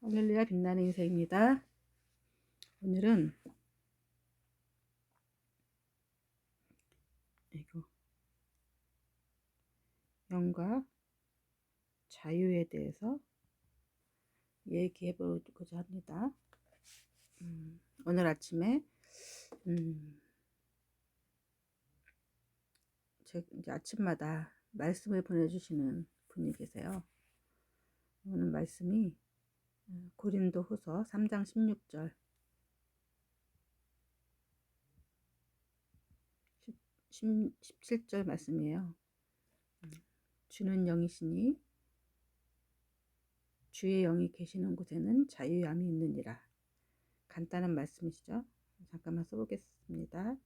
할렐루야 빛나는 인생입니다. 오늘은 이거 영과 자유에 대해서 얘기해 보고자 합니다. 오늘 아침에 이제 아침마다 말씀을 보내주시는 분이 계세요. 오늘 말씀이 고린도후서 3장 16절 17절 말씀이에요. 주는 영이시니 주의 영이 계시는 곳에는 자유함이 있느니라. 간단한 말씀이시죠? 잠깐만 써보겠습니다.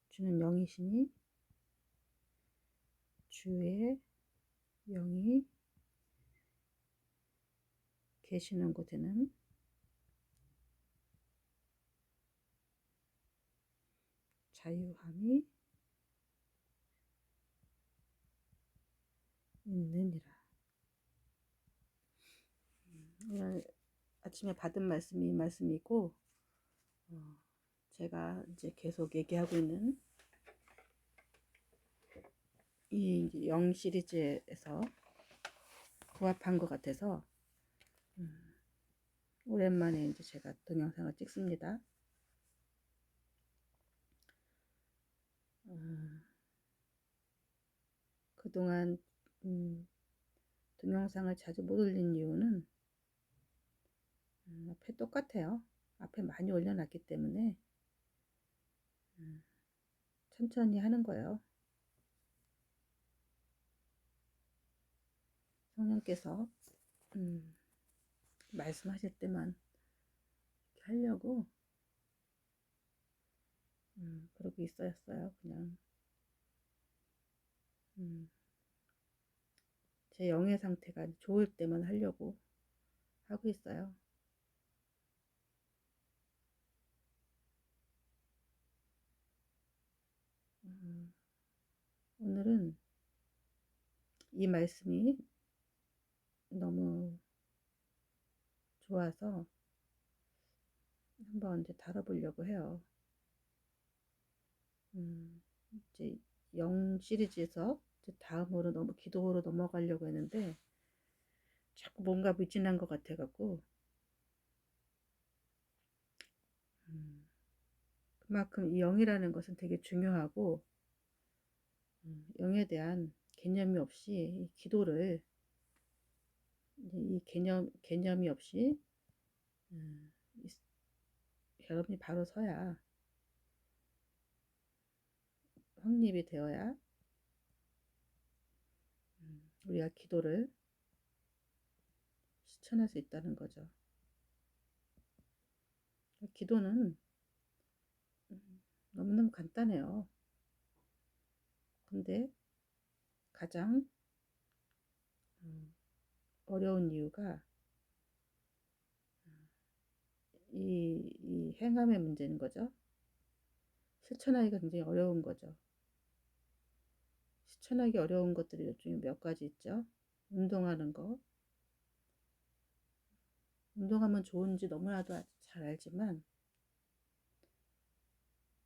주는 영이시니 주의 영이 계시는 곳에는 자유함이 있느니라. 오늘 아침에 받은 말씀이 이 말씀이고, 제가 이제 계속 얘기하고 있는 이 영 시리즈에서 부합한 것 같아서 오랜만에 이제 제가 동영상을 찍습니다. 그동안 동영상을 자주 못 올린 이유는 앞에 똑같아요. 앞에 많이 올려놨기 때문에 천천히 하는 거예요. 성령께서 말씀하실 때만 하려고 그러고 있었어요. 그냥 제 영의 상태가 좋을 때만 하려고 하고 있어요. 오늘은 이 말씀이 너무 좋아서 한번 이제 다뤄보려고 해요. 이제 영 시리즈에서 이제 다음으로 기도로 넘어가려고 했는데 자꾸 뭔가 미진한 것 같아갖고 그만큼 이 영이라는 것은 되게 중요하고 영에 대한 개념이 없이 이 기도를 이 개념이 없이 여러분이 바로 서야 확립이 되어야 우리가 기도를 실천할 수 있다는 거죠. 기도는 너무너무 간단해요. 근데 가장 어려운 이유가 이 행함의 문제인 거죠. 실천하기가 굉장히 어려운 거죠. 실천하기 어려운 것들이 요즘에 몇 가지 있죠. 운동하는 거. 운동하면 좋은지 너무나도 잘 알지만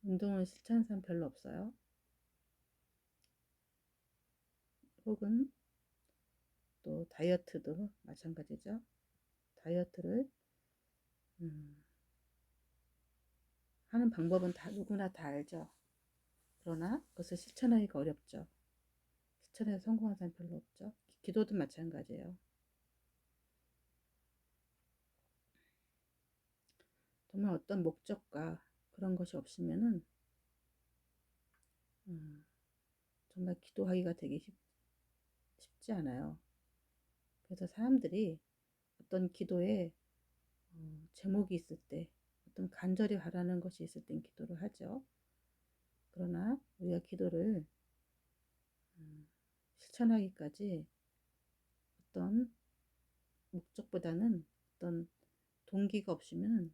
운동을 실천하는 사람 별로 없어요. 혹은 또 다이어트도 마찬가지죠. 다이어트를 하는 방법은 누구나 다 알죠. 그러나 그것을 실천하기가 어렵죠. 실천해서 성공한 사람 별로 없죠. 기도도 마찬가지예요. 정말 어떤 목적과 그런 것이 없으면은 정말 기도하기가 되게 쉽지 않아요. 그래서 사람들이 어떤 기도에 제목이 있을 때, 어떤 간절히 바라는 것이 있을 땐 기도를 하죠. 그러나 우리가 기도를 실천하기까지 어떤 목적보다는 어떤 동기가 없으면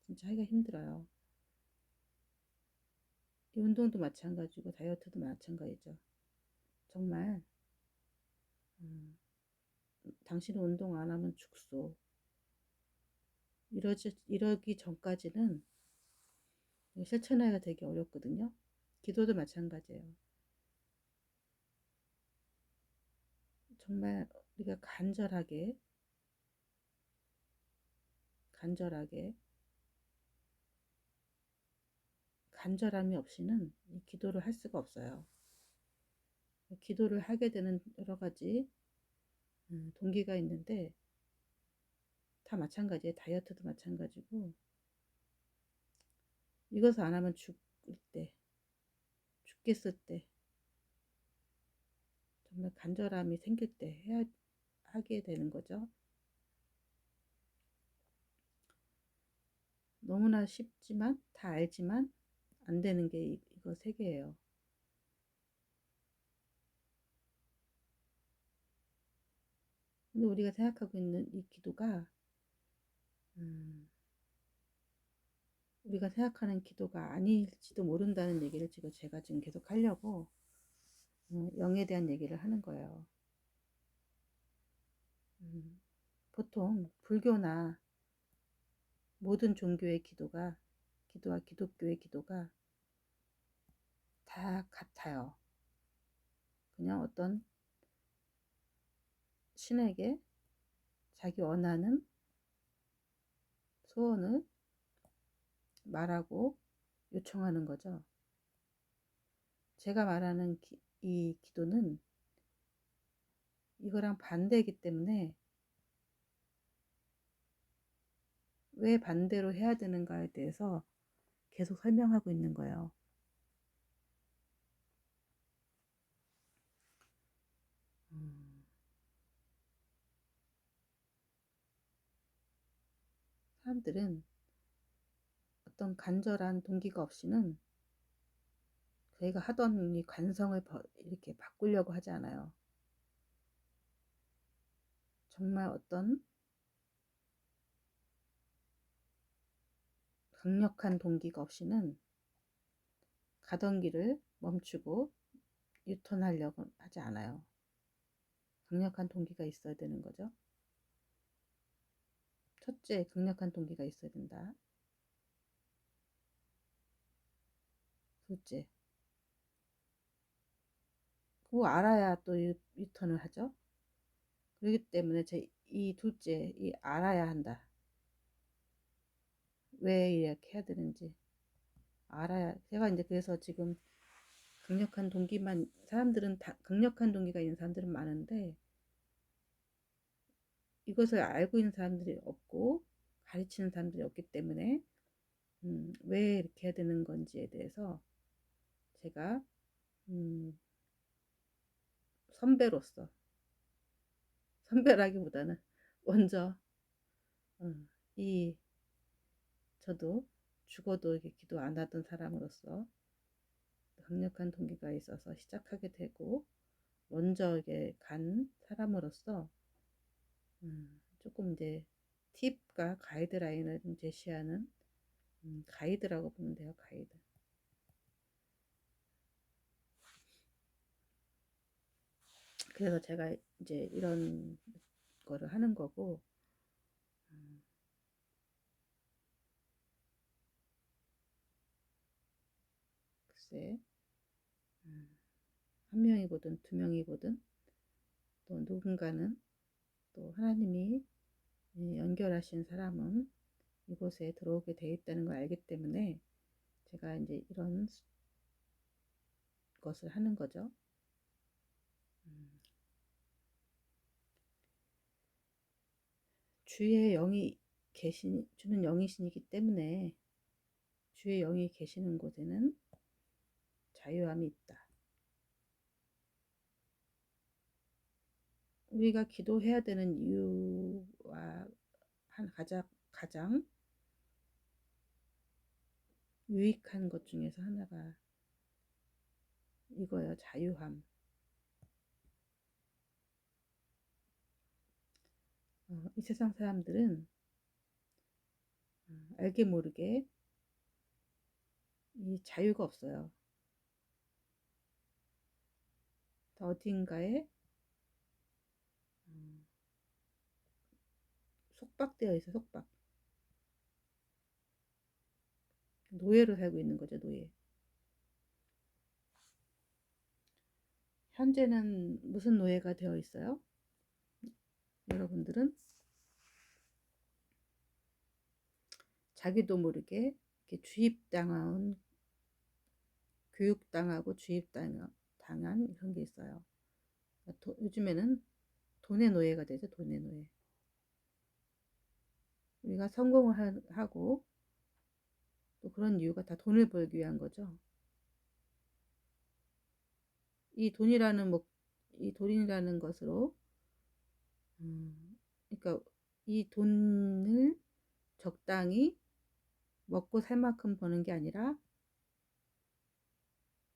진짜 하기가 힘들어요. 이 운동도 마찬가지고 다이어트도 마찬가지죠. 정말 당신은 운동 안 하면 죽소. 이러기 전까지는 실천하기가 되게 어렵거든요. 기도도 마찬가지예요. 정말 우리가 간절하게 간절함이 없이는 이 기도를 할 수가 없어요. 기도를 하게 되는 여러 가지 동기가 있는데 다 마찬가지예요. 다이어트도 마찬가지고, 이것을 안 하면 죽겠을 때, 정말 간절함이 생길 때 하게 되는 거죠. 너무나 쉽지만, 다 알지만 안 되는 게 이거 세 개예요. 근데 우리가 생각하고 있는 이 기도가 우리가 생각하는 기도가 아닐지도 모른다는 얘기를 지금 제가 지금 계속 하려고 영에 대한 얘기를 하는 거예요. 보통 불교나 모든 종교의 기도와 기독교의 기도가 다 같아요. 그냥 어떤 신에게 자기 원하는 소원을 말하고 요청하는 거죠. 제가 말하는 이 기도는 이거랑 반대이기 때문에 왜 반대로 해야 되는가에 대해서 계속 설명하고 있는 거예요. 사람들은 어떤 간절한 동기가 없이는 저희가 하던 이 관성을 이렇게 바꾸려고 하지 않아요. 정말 어떤 강력한 동기가 없이는 가던 길을 멈추고 유턴하려고 하지 않아요. 강력한 동기가 있어야 되는 거죠. 첫째, 강력한 동기가 있어야 된다. 둘째, 그거 알아야 또 유턴을 하죠. 그렇기 때문에 이 둘째, 이 알아야 한다. 왜 이렇게 해야 되는지 알아야. 제가 이제 그래서 지금 강력한 동기만, 사람들은 다 강력한 동기가 있는 사람들은 많은데 이것을 알고 있는 사람들이 없고 가르치는 사람들이 없기 때문에 왜 이렇게 해야 되는 건지에 대해서 제가 선배로서, 선배라기보다는 먼저 이 저도 죽어도 이렇게 기도 안 하던 사람으로서 강력한 동기가 있어서 시작하게 되고 먼저 이게 간 사람으로서 조금 이제 팁과 가이드라인을 좀 제시하는 가이드라고 보면 돼요. 가이드. 그래서 제가 이제 이런 거를 하는 거고, 글쎄, 한 명이거든 두 명이거든 또 누군가는, 또 하나님이 연결하신 사람은 이곳에 들어오게 돼 있다는 걸 알기 때문에 제가 이제 이런 것을 하는 거죠. 주의 영이 주는 영이시기 때문에 주의 영이 계시는 곳에는 자유함이 있다. 우리가 기도해야 되는 이유와 가장 유익한 것 중에서 하나가 이거예요. 자유함. 이 세상 사람들은 알게 모르게 이 자유가 없어요. 어딘가에 속박되어 있어, 속박. 노예로 살고 있는 거죠, 노예. 현재는 무슨 노예가 되어 있어요? 여러분들은 자기도 모르게 이렇게 주입당한, 교육당하고 주입당한 이런 게 있어요. 요즘에는 돈의 노예가 되죠, 돈의 노예. 우리가 성공을 하고 또 그런 이유가 다 돈을 벌기 위한 거죠. 이 돈이라는 것으로, 그러니까 이 돈을 적당히 먹고 살 만큼 버는 게 아니라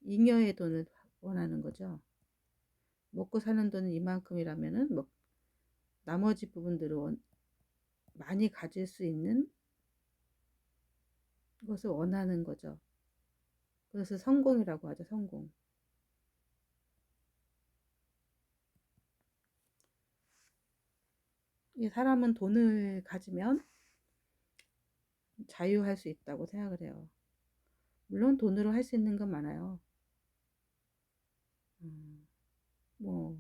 잉여의 돈을 원하는 거죠. 먹고 사는 돈은 이만큼이라면은 나머지 부분들을 많이 가질 수 있는 것을 원하는 거죠. 그래서 성공이라고 하죠, 성공. 이 사람은 돈을 가지면 자유할 수 있다고 생각을 해요. 물론 돈으로 할 수 있는 건 많아요. 뭐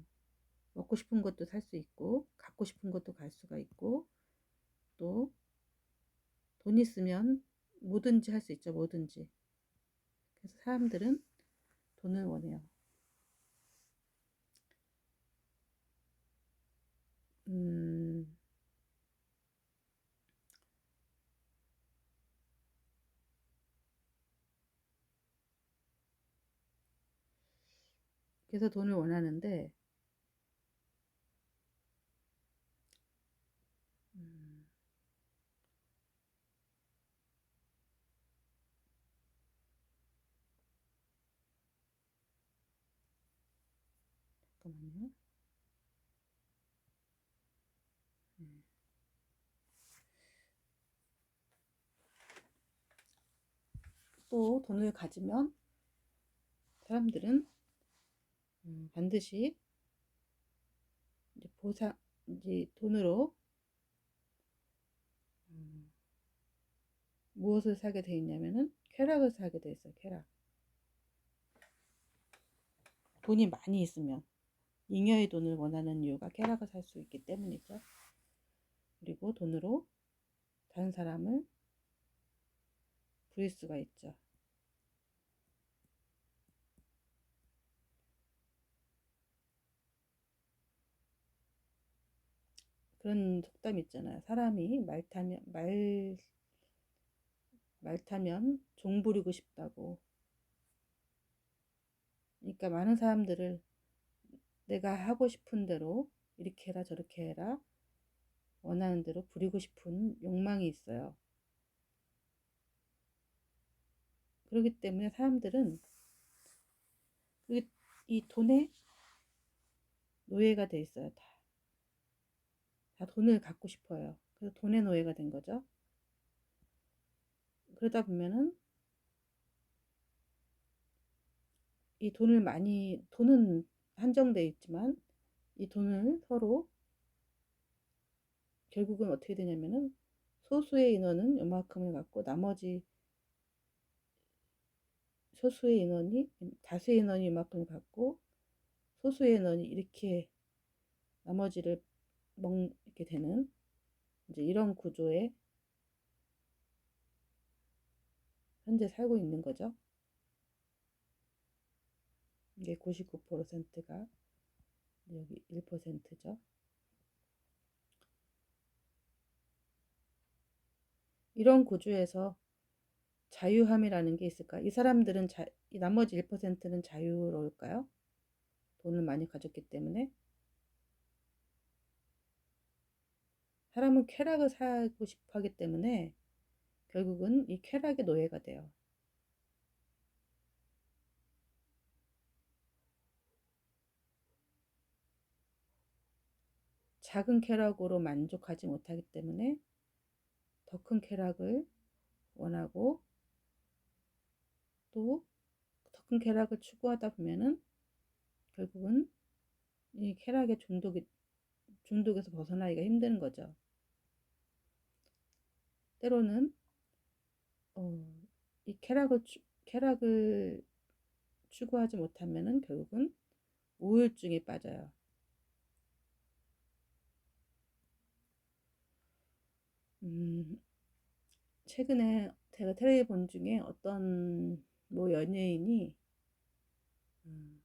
먹고 싶은 것도 살 수 있고, 갖고 싶은 것도 갈 수가 있고, 또 돈 있으면 뭐든지 할 수 있죠, 뭐든지. 그래서 사람들은 돈을 원해요. 그래서 돈을 원하는데, 음, 잠깐만요. 또 돈을 가지면 사람들은 반드시 이제 이제 돈으로 음, 무엇을 사게 돼 있냐면은 쾌락을 사게 돼 있어요. 쾌락. 돈이 많이 있으면 잉여의 돈을 원하는 이유가 쾌락을 살 수 있기 때문이죠. 그리고 돈으로 다른 사람을 부릴 수가 있죠. 그런 속담 있잖아요. 사람이 말 타면 종 부리고 싶다고. 그러니까 많은 사람들을 내가 하고 싶은 대로 이렇게 해라 저렇게 해라 원하는 대로 부리고 싶은 욕망이 있어요. 그렇기 때문에 사람들은 이 돈에 노예가 돼 있어요. 다 돈을 갖고 싶어요. 그래서 돈의 노예가 된 거죠. 그러다 보면은 이 돈은 한정돼 있지만 이 돈을 서로 결국은 어떻게 되냐면은 소수의 인원은 요만큼을 갖고 나머지 소수의 인원이 다수의 인원이 요만큼을 갖고 소수의 인원이 이렇게 나머지를 먹게 되는 이제 이런 구조에 현재 살고 있는 거죠. 이게 99%가 여기 1%죠. 이런 구조에서 자유함이라는 게 있을까? 이 사람들은 이 나머지 1%는 자유로울까요? 돈을 많이 가졌기 때문에. 사람은 쾌락을 살고 싶어 하기 때문에 결국은 이 쾌락의 노예가 돼요. 작은 쾌락으로 만족하지 못하기 때문에 더 큰 쾌락을 원하고 또 더 큰 쾌락을 추구하다 보면은 결국은 이 쾌락의 중독에서 벗어나기가 힘든 거죠. 때로는 이 쾌락을 추구하지 못하면은 결국은 우울증에 빠져요. 음, 최근에 제가 텔레비 본 중에 어떤 뭐 연예인이 음,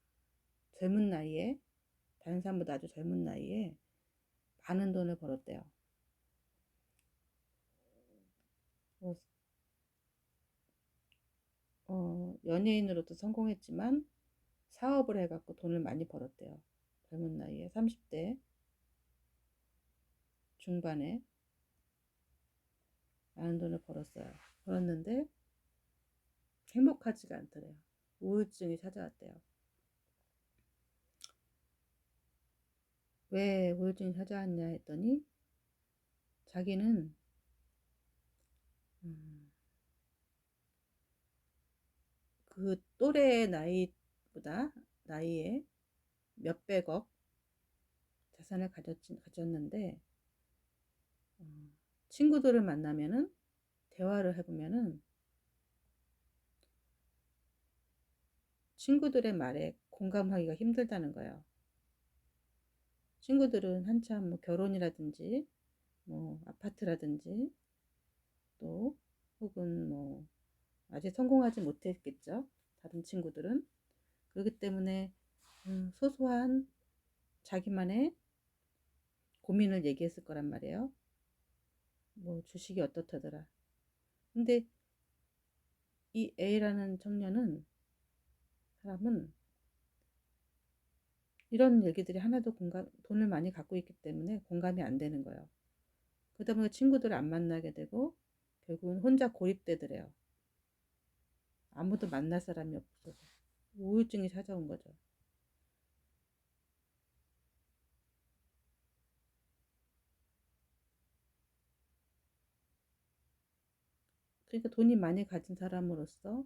젊은 나이에, 다른 사람보다 아주 젊은 나이에 많은 돈을 벌었대요. 어, 연예인으로도 성공했지만 사업을 해갖고 돈을 많이 벌었대요. 젊은 나이에 30대 중반에 많은 돈을 벌었는데 행복하지가 않더래요. 우울증이 찾아왔대요. 왜 우울증이 찾아왔냐 했더니 자기는 음, 그 또래 나이에 몇백억 자산을 가졌는데 어, 친구들을 만나면은 대화를 해보면은 친구들의 말에 공감하기가 힘들다는 거예요. 친구들은 한참 뭐 결혼이라든지 뭐 아파트라든지 또 혹은 뭐 아직 성공하지 못했겠죠. 다른 친구들은. 그렇기 때문에 소소한 자기만의 고민을 얘기했을 거란 말이에요. 뭐 주식이 어떻다더라. 근데 이 A라는 사람은 이런 얘기들이 하나도 돈을 많이 갖고 있기 때문에 공감이 안 되는 거예요. 그러다 보니까 친구들을 안 만나게 되고 결국은 혼자 고립되더래요. 아무도 만날 사람이 없어서 우울증이 찾아온 거죠. 그러니까 돈이 많이 가진 사람으로서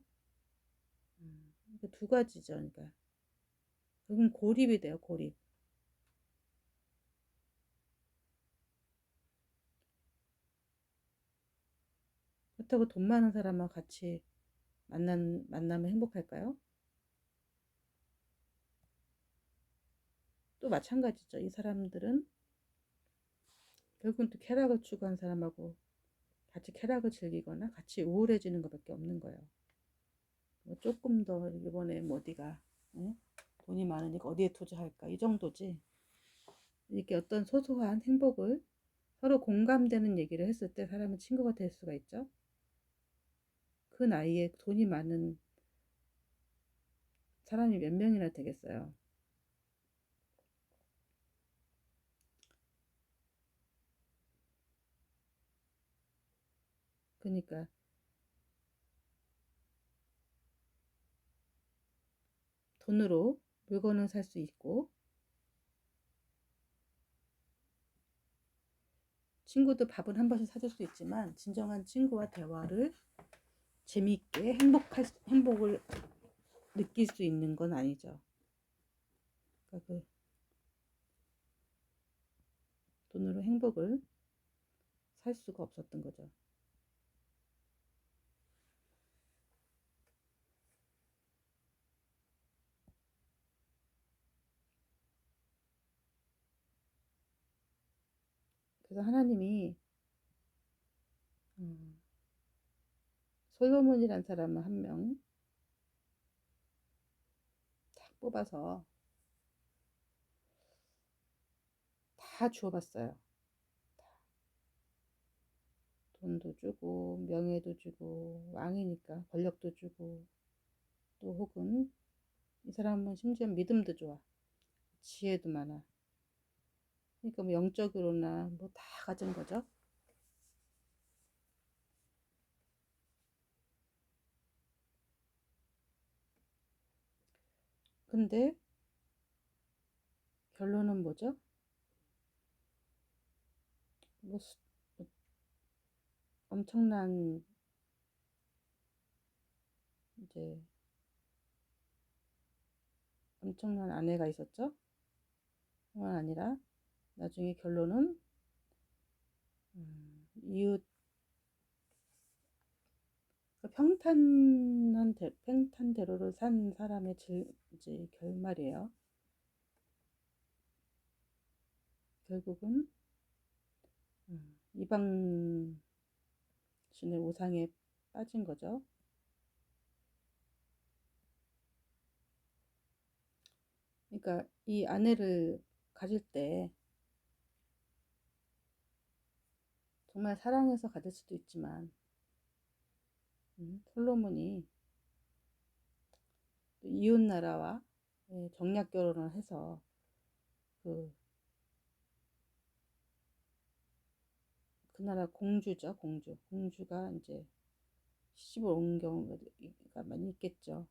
두 가지죠. 그러니까 결국은 고립이 돼요. 고립. 그렇다고 돈 많은 사람과 같이 만나면 행복할까요? 또 마찬가지죠. 이 사람들은 결국은 또 쾌락을 추구한 사람하고 같이 쾌락을 즐기거나 같이 우울해지는 것밖에 없는 거예요. 뭐 조금 더 이번에 뭐 어디가 돈이 많으니까 어디에 투자할까 이 정도지. 이렇게 어떤 소소한 행복을 서로 공감되는 얘기를 했을 때 사람은 친구가 될 수가 있죠. 그 나이에 돈이 많은 사람이 몇 명이나 되겠어요. 그러니까 돈으로 물건을 살 수 있고 친구도 밥은 한 번씩 사줄 수 있지만 진정한 친구와 대화를 재미있게 행복을 느낄 수 있는 건 아니죠. 그러니까 그 돈으로 행복을 살 수가 없었던 거죠. 그래서 하나님이 음, 솔로몬이란 사람을 한 명 딱 뽑아서 다 주어봤어요. 돈도 주고 명예도 주고 왕이니까 권력도 주고 또 혹은 이 사람은 심지어 믿음도 좋아. 지혜도 많아. 그러니까 뭐 영적으로나 뭐 다 가진 거죠. 근데 결론은 뭐죠? 뭐 뭐 엄청난 이제 엄청난 아내가 있었죠. 뿐만 아니라 나중에 결론은 이웃 그 평탄대로를 산 사람의 이제 결말이에요. 결국은 이방신의 우상에 빠진 거죠. 그러니까 이 아내를 가질 때 정말 사랑해서 가질 수도 있지만 솔로몬이 이웃 나라와 정략 결혼을 해서 그 나라 공주죠, 공주가 이제 시집을 온 경우가 많이 있겠죠.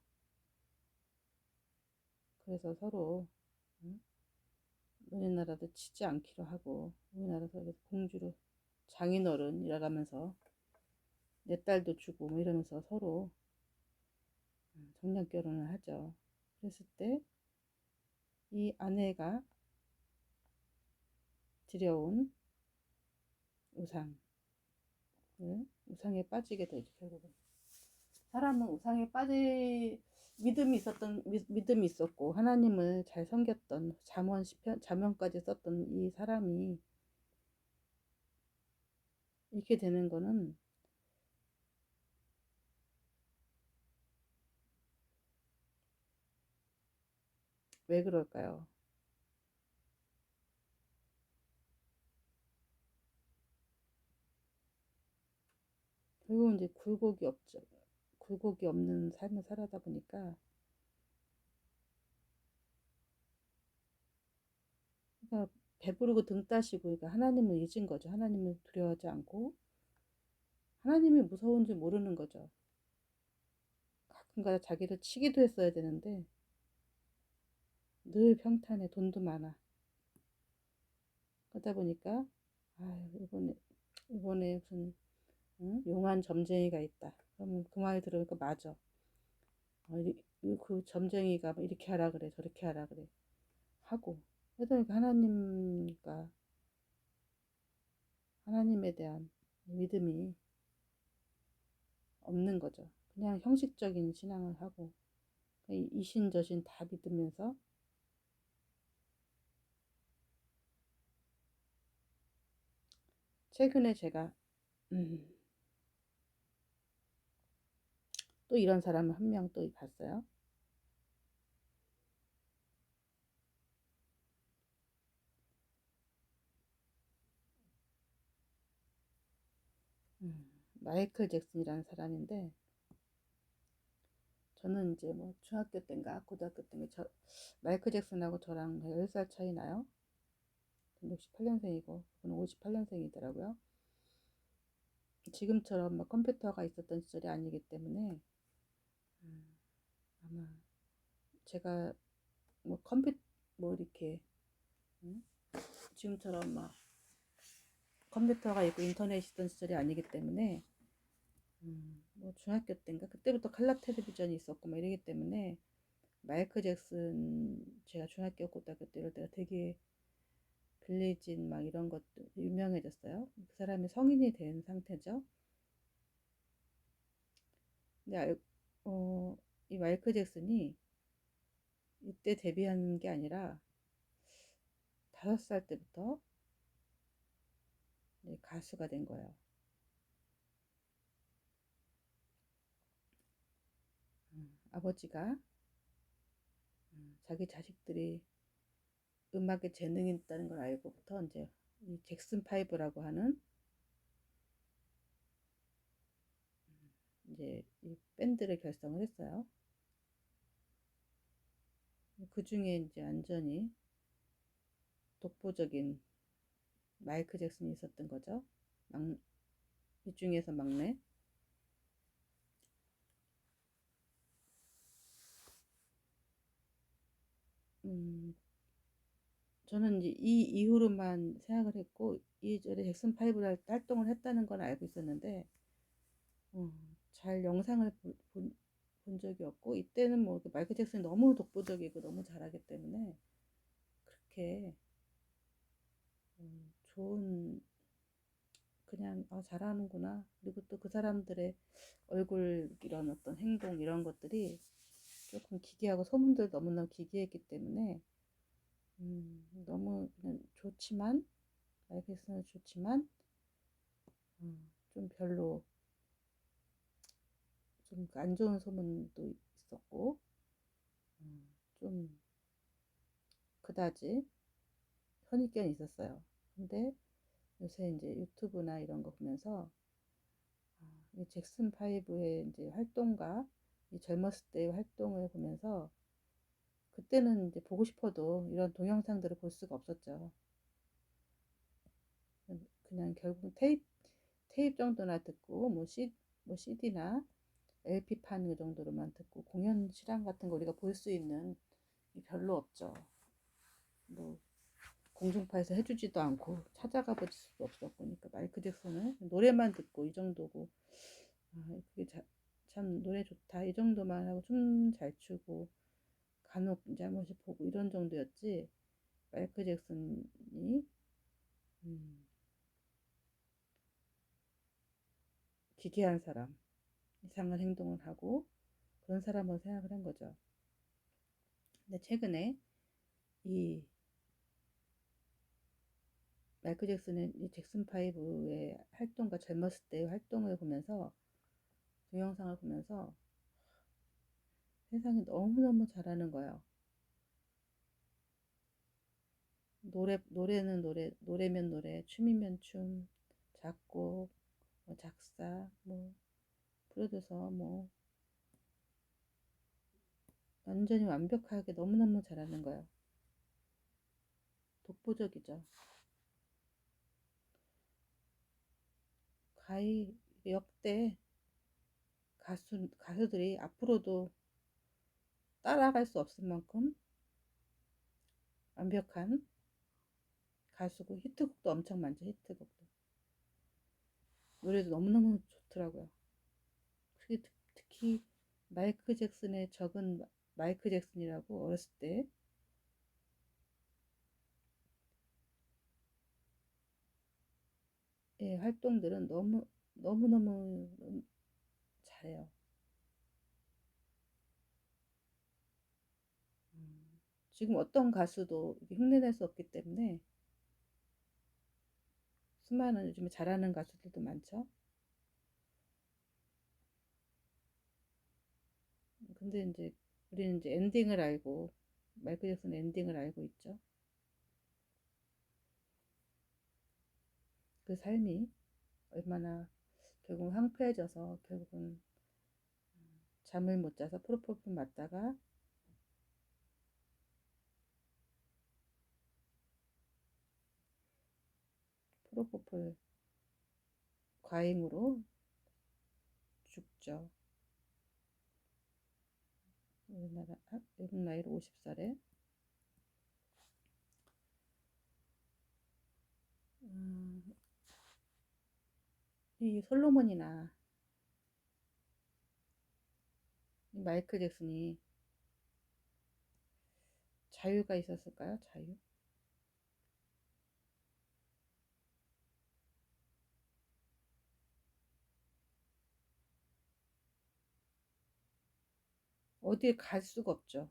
그래서 서로 너네 나라도 치지 않기로 하고 우리나라에서 공주로 장인어른이라 면서 내 딸도 주고 뭐 이러면서 서로 정략 결혼을 하죠. 그랬을 때 이 아내가 들여온 우상에 빠지게 되죠. 결국은 사람은 우상에 믿음이 있었고 하나님을 잘 섬겼던 잠언까지 썼던 이 사람이 이렇게 되는 거는 왜 그럴까요? 결국은 이제 굴곡이 없는 삶을 살아다 보니까, 그러니까 배부르고 등 따시고, 그러니까 하나님을 잊은 거죠. 하나님을 두려워하지 않고 하나님이 무서운지 모르는 거죠. 가끔가다 자기를 치기도 했어야 되는데 늘 평탄해, 돈도 많아. 그러다 보니까 이번에 무슨 용한 점쟁이가 있다. 그러면 그 말 들으니까 맞아. 그 점쟁이가 뭐 이렇게 하라 그래, 저렇게 하라 그래 하고, 그러니까 하나님에 대한 믿음이 없는 거죠. 그냥 형식적인 신앙을 하고 이신저신 다 믿으면서 최근에 제가 또 이런 사람을 한 명 또 봤어요. 마이클 잭슨이라는 사람인데, 저는 이제 뭐 중학교 때인가 고등학교 때인가 마이클 잭슨하고 저랑 10살 차이 나요. 68년생이고 그분은 58년생이더라고요. 지금처럼 막 컴퓨터가 있었던 시절이 아니기 때문에 아마 제가 뭐 뭐 이렇게 지금처럼 막 컴퓨터가 있고 인터넷이 있던 시절이 아니기 때문에 뭐 중학교 때인가 그때부터 칼라 텔레비전이 있었고 막 이러기 때문에 마이클 잭슨 제가 중학교 고등학교 때 이럴 때가 되게 빌리진 막 이런 것도 유명해졌어요. 그 사람이 성인이 된 상태죠. 근데 이 마이클 잭슨이 이때 데뷔한 게 아니라 5살 때부터 가수가 된 거예요. 아버지가 자기 자식들이 음악에 재능이 있다는 걸 알고부터 이제 이 잭슨 파이브라고 하는 이제 이 밴드를 결성을 했어요. 그 중에 이제 완전히 독보적인 마이클 잭슨이 있었던 거죠. 이 중에서 막내. 음, 저는 이제 이 이후로만 생각을 했고 이전에 잭슨 파이브를 활동을 했다는 건 알고 있었는데 잘 영상을 본 적이 없고, 이때는 뭐 마이클 잭슨이 너무 독보적이고 너무 잘하기 때문에 그렇게 좋은 그냥 잘하는구나. 그리고 또 그 사람들의 얼굴 이런 어떤 행동 이런 것들이 조금 기괴하고 소문들 너무너무 기괴했기 때문에 너무 그냥 좋지만 알겠으면 좋지만 좀 별로 좀 안 좋은 소문도 있었고 좀 그다지 선입견이 있었어요. 근데 요새 이제 유튜브나 이런 거 보면서 이 잭슨 파이브의 이제 활동과 이 젊었을 때의 활동을 보면서 그때는 이제 보고 싶어도 이런 동영상들을 볼 수가 없었죠. 그냥 결국 테이프 정도나 듣고 뭐 CD나 LP판 그 정도로만 듣고 공연 실황 같은 거 우리가 볼 수 있는 별로 없죠. 뭐 공중파에서 해주지도 않고 찾아가 볼 수도 없었고 그러니까 마이클 잭슨은 노래만 듣고 이 정도고 그게 참 노래 좋다 이 정도만 하고 춤 잘 추고 간혹 이제 한 번씩 보고 이런 정도였지 마이클 잭슨이 음, 기괴한 사람 이상한 행동을 하고 그런 사람으로 생각을 한 거죠. 근데 최근에 이 마이클 잭슨은 이 잭슨 파이브의 활동과 젊었을 때의 활동을 보면서 동영상을 보면서 세상이 너무너무 잘하는 거예요. 노래는 노래면 노래, 춤이면 춤, 작곡, 뭐 작사, 뭐 프로듀서, 뭐 완전히 완벽하게 너무너무 잘하는 거예요. 독보적이죠. 가히 역대 가수들이 앞으로도 따라갈 수 없을 만큼 완벽한 가수고 히트곡도 엄청 많죠. 히트곡도 노래도 너무너무 좋더라고요. 특히 마이클 잭슨의 적은 마이클 잭슨이라고 어렸을 때 활동들은 너무너무 잘해요. 지금 어떤 가수도 흉내낼 수 없기 때문에 수많은 요즘에 잘하는 가수들도 많죠. 근데 이제 우리는 이제 엔딩을 알고 마이클 잭슨 엔딩을 알고 있죠. 그 삶이 얼마나 결국 황폐해져서 결국은 잠을 못 자서 프로포폴 맞다가 프로포폴 과잉으로 죽죠. 외국 나이로 50살에 이 솔로몬이나 이 마이클 잭슨이 자유가 있었을까요? 자유? 어디에 갈 수가 없죠.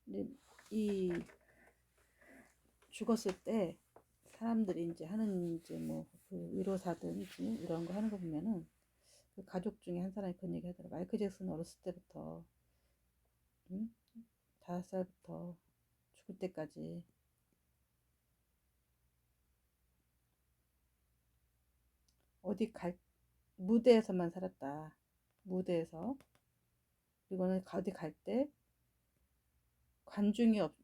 근데 이 죽었을 때 사람들이 이제 하는 이제 뭐그 위로사든 이런 거 하는 거 보면은 그 가족 중에 한 사람이 그런 얘기 하더라고. 마이클 잭슨 어렸을 때부터 응? 5살부터 죽을 때까지 어디 갈 무대에서만 살았다. 무대에서 그리고는 어디 갈 때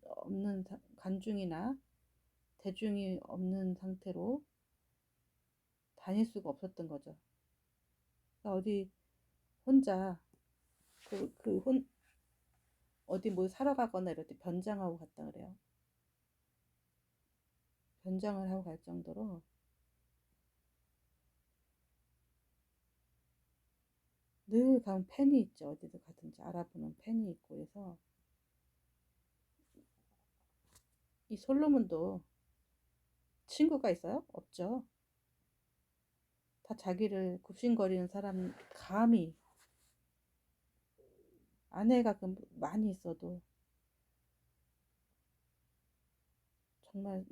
없는 관중이나 대중이 없는 상태로 다닐 수가 없었던 거죠. 그러니까 어디 혼자 그 어디 뭐 사러 가거나 이럴 때 변장하고 갔다 그래요. 변장을 하고 갈 정도로 늘 가면 팬이 있죠. 어디를 가든지 알아보는 팬이 있고 해서 이 솔로몬도 친구가 있어요? 없죠. 다 자기를 굽신거리는 사람, 감히 아내가 많이 있어도 정말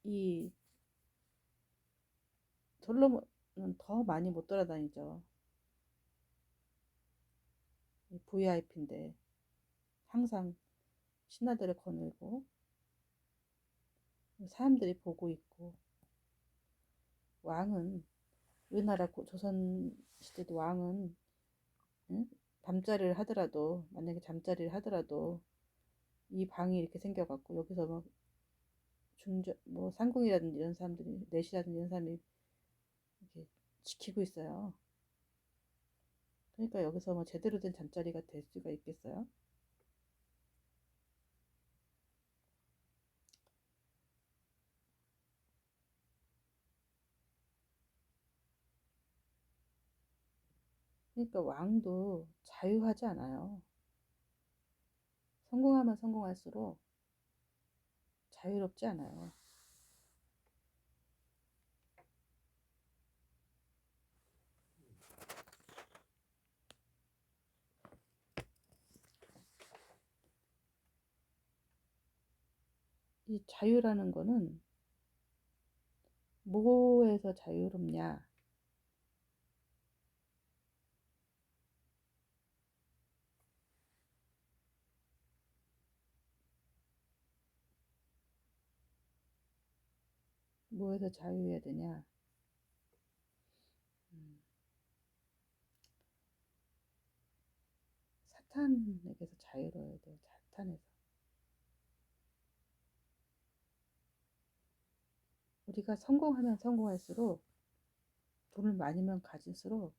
이 솔로몬은 더 많이 못 돌아다니죠. VIP인데 항상 신하들을 거느리고 사람들이 보고 있고, 왕은 우리나라 조선 시대도 왕은, 응? 밤자리를 하더라도, 만약에 잠자리를 하더라도 이 방이 이렇게 생겨갖고 여기서 막 뭐 상궁이라든지 이런 사람들이, 내시라든지 이런 사람이 이렇게 지키고 있어요. 그러니까 여기서 뭐 제대로 된 잠자리가 될 수가 있겠어요? 그러니까 왕도 자유하지 않아요. 성공하면 성공할수록 자유롭지 않아요. 이 자유라는 거는 뭐에서 자유롭냐? 뭐에서 자유해야 되냐? 음, 사탄에게서 자유로워야 돼요. 사탄에서. 우리가 성공하면 성공할수록, 돈을 많이면 가질수록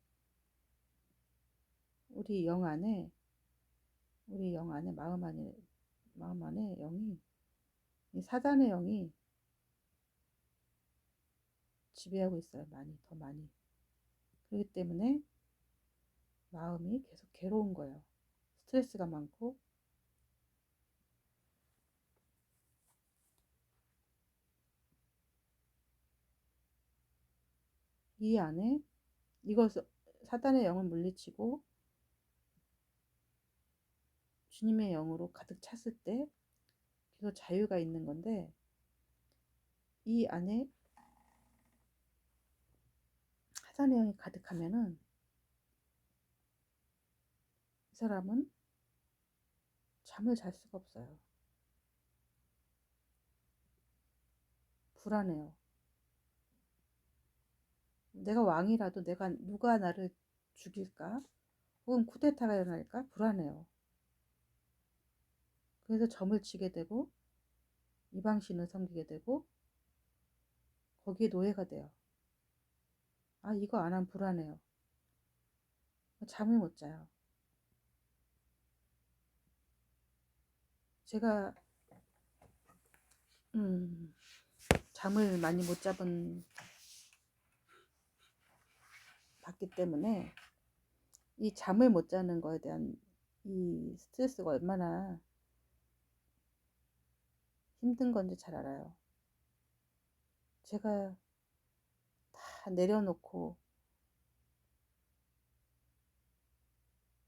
우리 영 안에, 우리 영 안에, 마음 안에 영이, 이 사단의 영이 지배하고 있어요. 많이, 더 많이. 그렇기 때문에 마음이 계속 괴로운 거예요. 스트레스가 많고, 이 안에 이것을, 사단의 영을 물리치고 주님의 영으로 가득 찼을 때 계속 자유가 있는 건데, 이 안에 사단의 영이 가득하면은 이 사람은 잠을 잘 수가 없어요. 불안해요. 내가 왕이라도 누가 나를 죽일까? 혹은 쿠데타가 일어날까? 불안해요. 그래서 점을 치게 되고 이방신을 섬기게 되고 거기에 노예가 돼요. 아, 이거 안 하면 불안해요. 잠을 못 자요. 제가 잠을 많이 못 잡은 봤기 때문에 이 잠을 못 자는 거에 대한 이 스트레스가 얼마나 힘든 건지 잘 알아요. 제가 다 내려놓고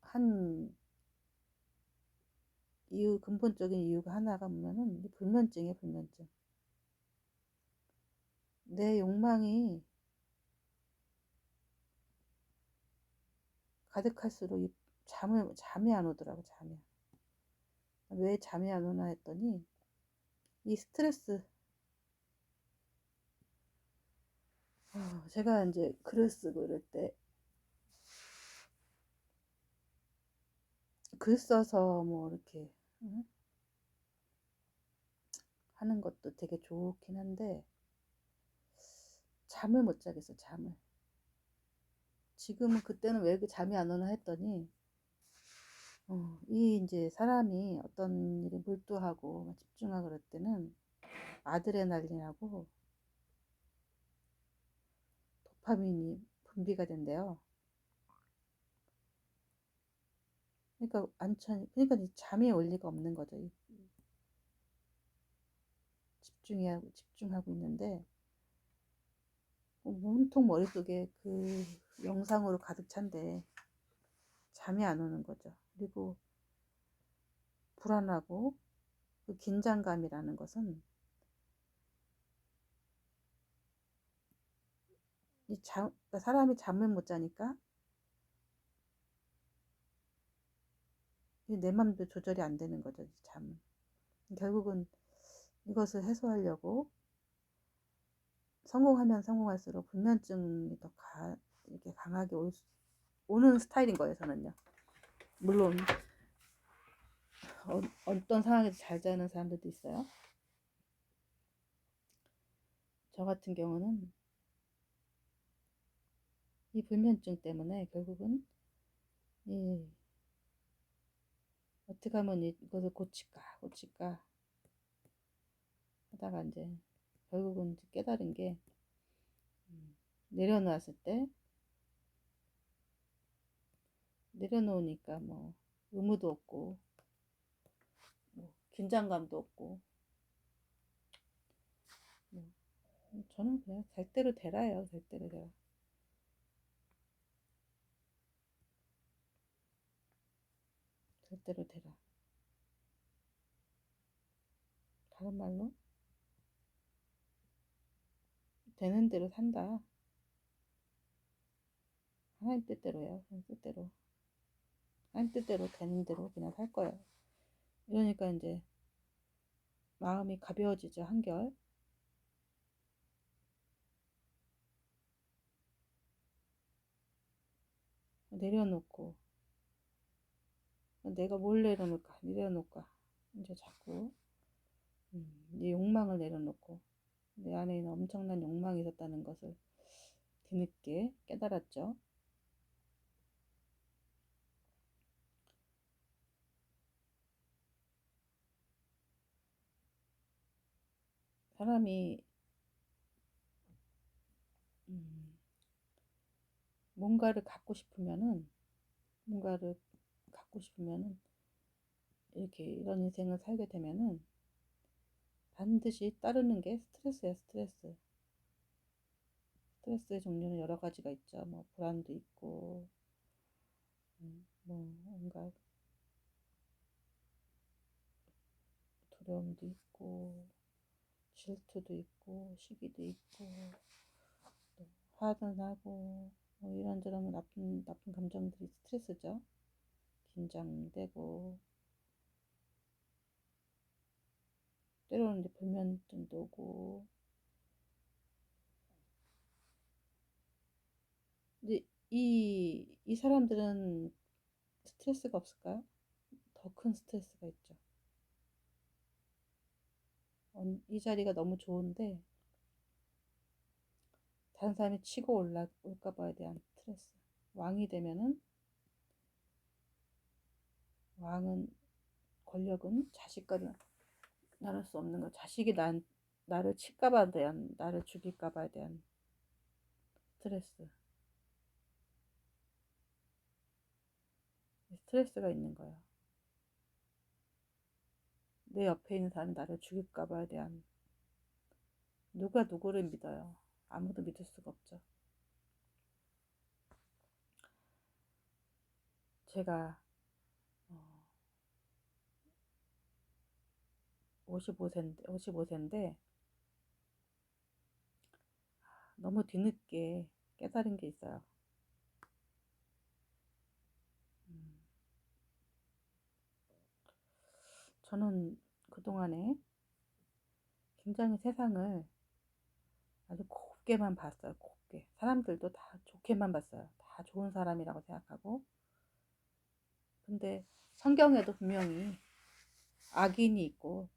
한 근본적인 이유가 하나가 뭐냐면 불면증이에요, 불면증. 내 욕망이 가득할수록 잠이 안 오더라고, 잠이. 왜 잠이 안 오나 했더니, 이 스트레스, 제가 이제 글을 쓰고 이럴 때, 글 써서 뭐 이렇게, 하는 것도 되게 좋긴 한데, 잠을 못 자겠어, 잠을. 지금은 그때는 왜 잠이 안 오나 했더니, 이 이제 사람이 어떤 일에 몰두하고 집중하고 그럴 때는 아드레날린하고 도파민이 분비가 된대요. 그러니까 그러니까 잠이 올 리가 없는 거죠. 집중하고 있는데 온통 머릿속에 그 영상으로 가득 찬데 잠이 안 오는 거죠. 그리고 불안하고 그 긴장감이라는 것은 그러니까 사람이 잠을 못 자니까 내 맘도 조절이 안 되는 거죠. 잠은. 결국은 이것을 해소하려고 성공하면 성공할수록 불면증이 더 이렇게 강하게 오는 스타일인 거예요, 저는요. 물론 어떤 상황에서 잘 자는 사람들도 있어요. 저 같은 경우는 이 불면증 때문에 결국은 어떻게 하면 이것을 고칠까 하다가 이제 결국은 깨달은 게 내려놨을 때 내려놓으니까 뭐 의무도 없고 뭐 긴장감도 없고 뭐 저는 그냥 될 대로 되라요. 될 대로 되라. 될 대로 되라. 다른 말로 되는 대로 산다. 하나님 뜻대로요. 하나님 뜻대로. 하나님 뜻대로 되는 대로 그냥 살 거예요. 이러니까 이제 마음이 가벼워지죠. 한결. 내려놓고 내가 뭘 내려놓을까 이제 자꾸 이 욕망을 내려놓고 내 안에 있는 엄청난 욕망이 있었다는 것을 뒤늦게 깨달았죠. 사람이 뭔가를 갖고 싶으면은 이렇게 이런 인생을 살게 되면은 반드시 따르는 게 스트레스예요. 스트레스의 종류는 여러 가지가 있죠. 뭐 불안도 있고 뭐 뭔가 두려움도 있고 질투도 있고 시기도 있고 또 화도 나고 뭐 이런저런 나쁜 감정들이 스트레스죠. 긴장되고 때로는 이제 불면증도 오고 이제 이 사람들은 스트레스가 없을까요? 더 큰 스트레스가 있죠. 이 자리가 너무 좋은데 다른 사람이 치고 올까 봐에 대한 스트레스. 왕이 되면은 권력은 자식과는 나눌 수 없는 거. 자식이 나를 칠까 봐에 대한, 나를 죽일까 봐에 대한 스트레스. 스트레스가 있는 거예요. 내 옆에 있는 사람이 나를 죽일까 봐에 대한. 누가 누구를 믿어요? 아무도 믿을 수가 없죠. 제가 55세인데 너무 뒤늦게 깨달은 게 있어요. 저는 그동안에 굉장히 세상을 아주 곱게만 봤어요. 곱게. 사람들도 다 좋게만 봤어요. 다 좋은 사람이라고 생각하고. 근데 성경에도 분명히 악인이 있고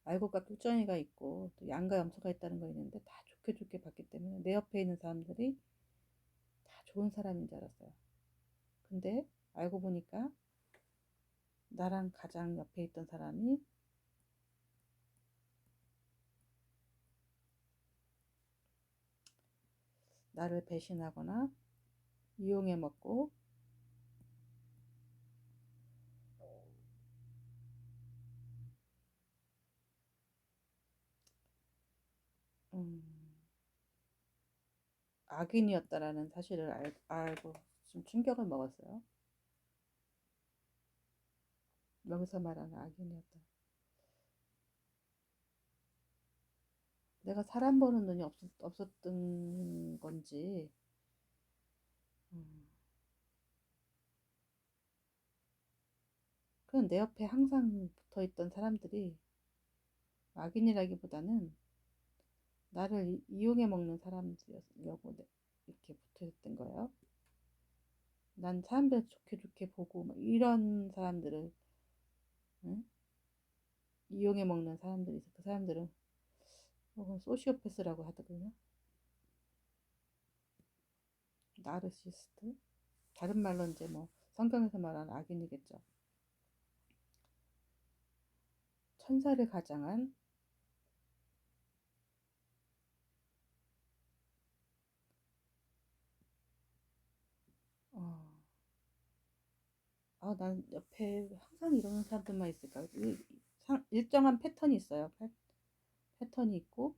알곡과 꿀정이가 있고 또 양과 염소가 있다는 거 있는데 다 좋게 봤기 때문에 내 옆에 있는 사람들이 다 좋은 사람인 줄 알았어요. 근데 알고 보니까 나랑 가장 옆에 있던 사람이 나를 배신하거나 이용해 먹고 악인이었다라는 사실을 알고 좀 충격을 먹었어요. 여기서 말하는 악인이었다. 내가 사람 보는 눈이 없었던 건지, 음, 그냥 내 옆에 항상 붙어 있던 사람들이 악인이라기보다는 나를 이용해 먹는 사람들이려고 이렇게 붙어 있던 거예요. 난 사람들 좋게 좋게 보고 막 이런 사람들을, 응? 이용해 먹는 사람들이 있어. 그 사람들은 소시오패스라고 하거든요. 나르시스트? 다른 말로 이제 뭐 성경에서 말하는 악인이겠죠. 천사를 가장한, 어, 난 옆에 항상 이러는 사람들만 있을까? 일정한 패턴이 있어요. 패턴이 있고,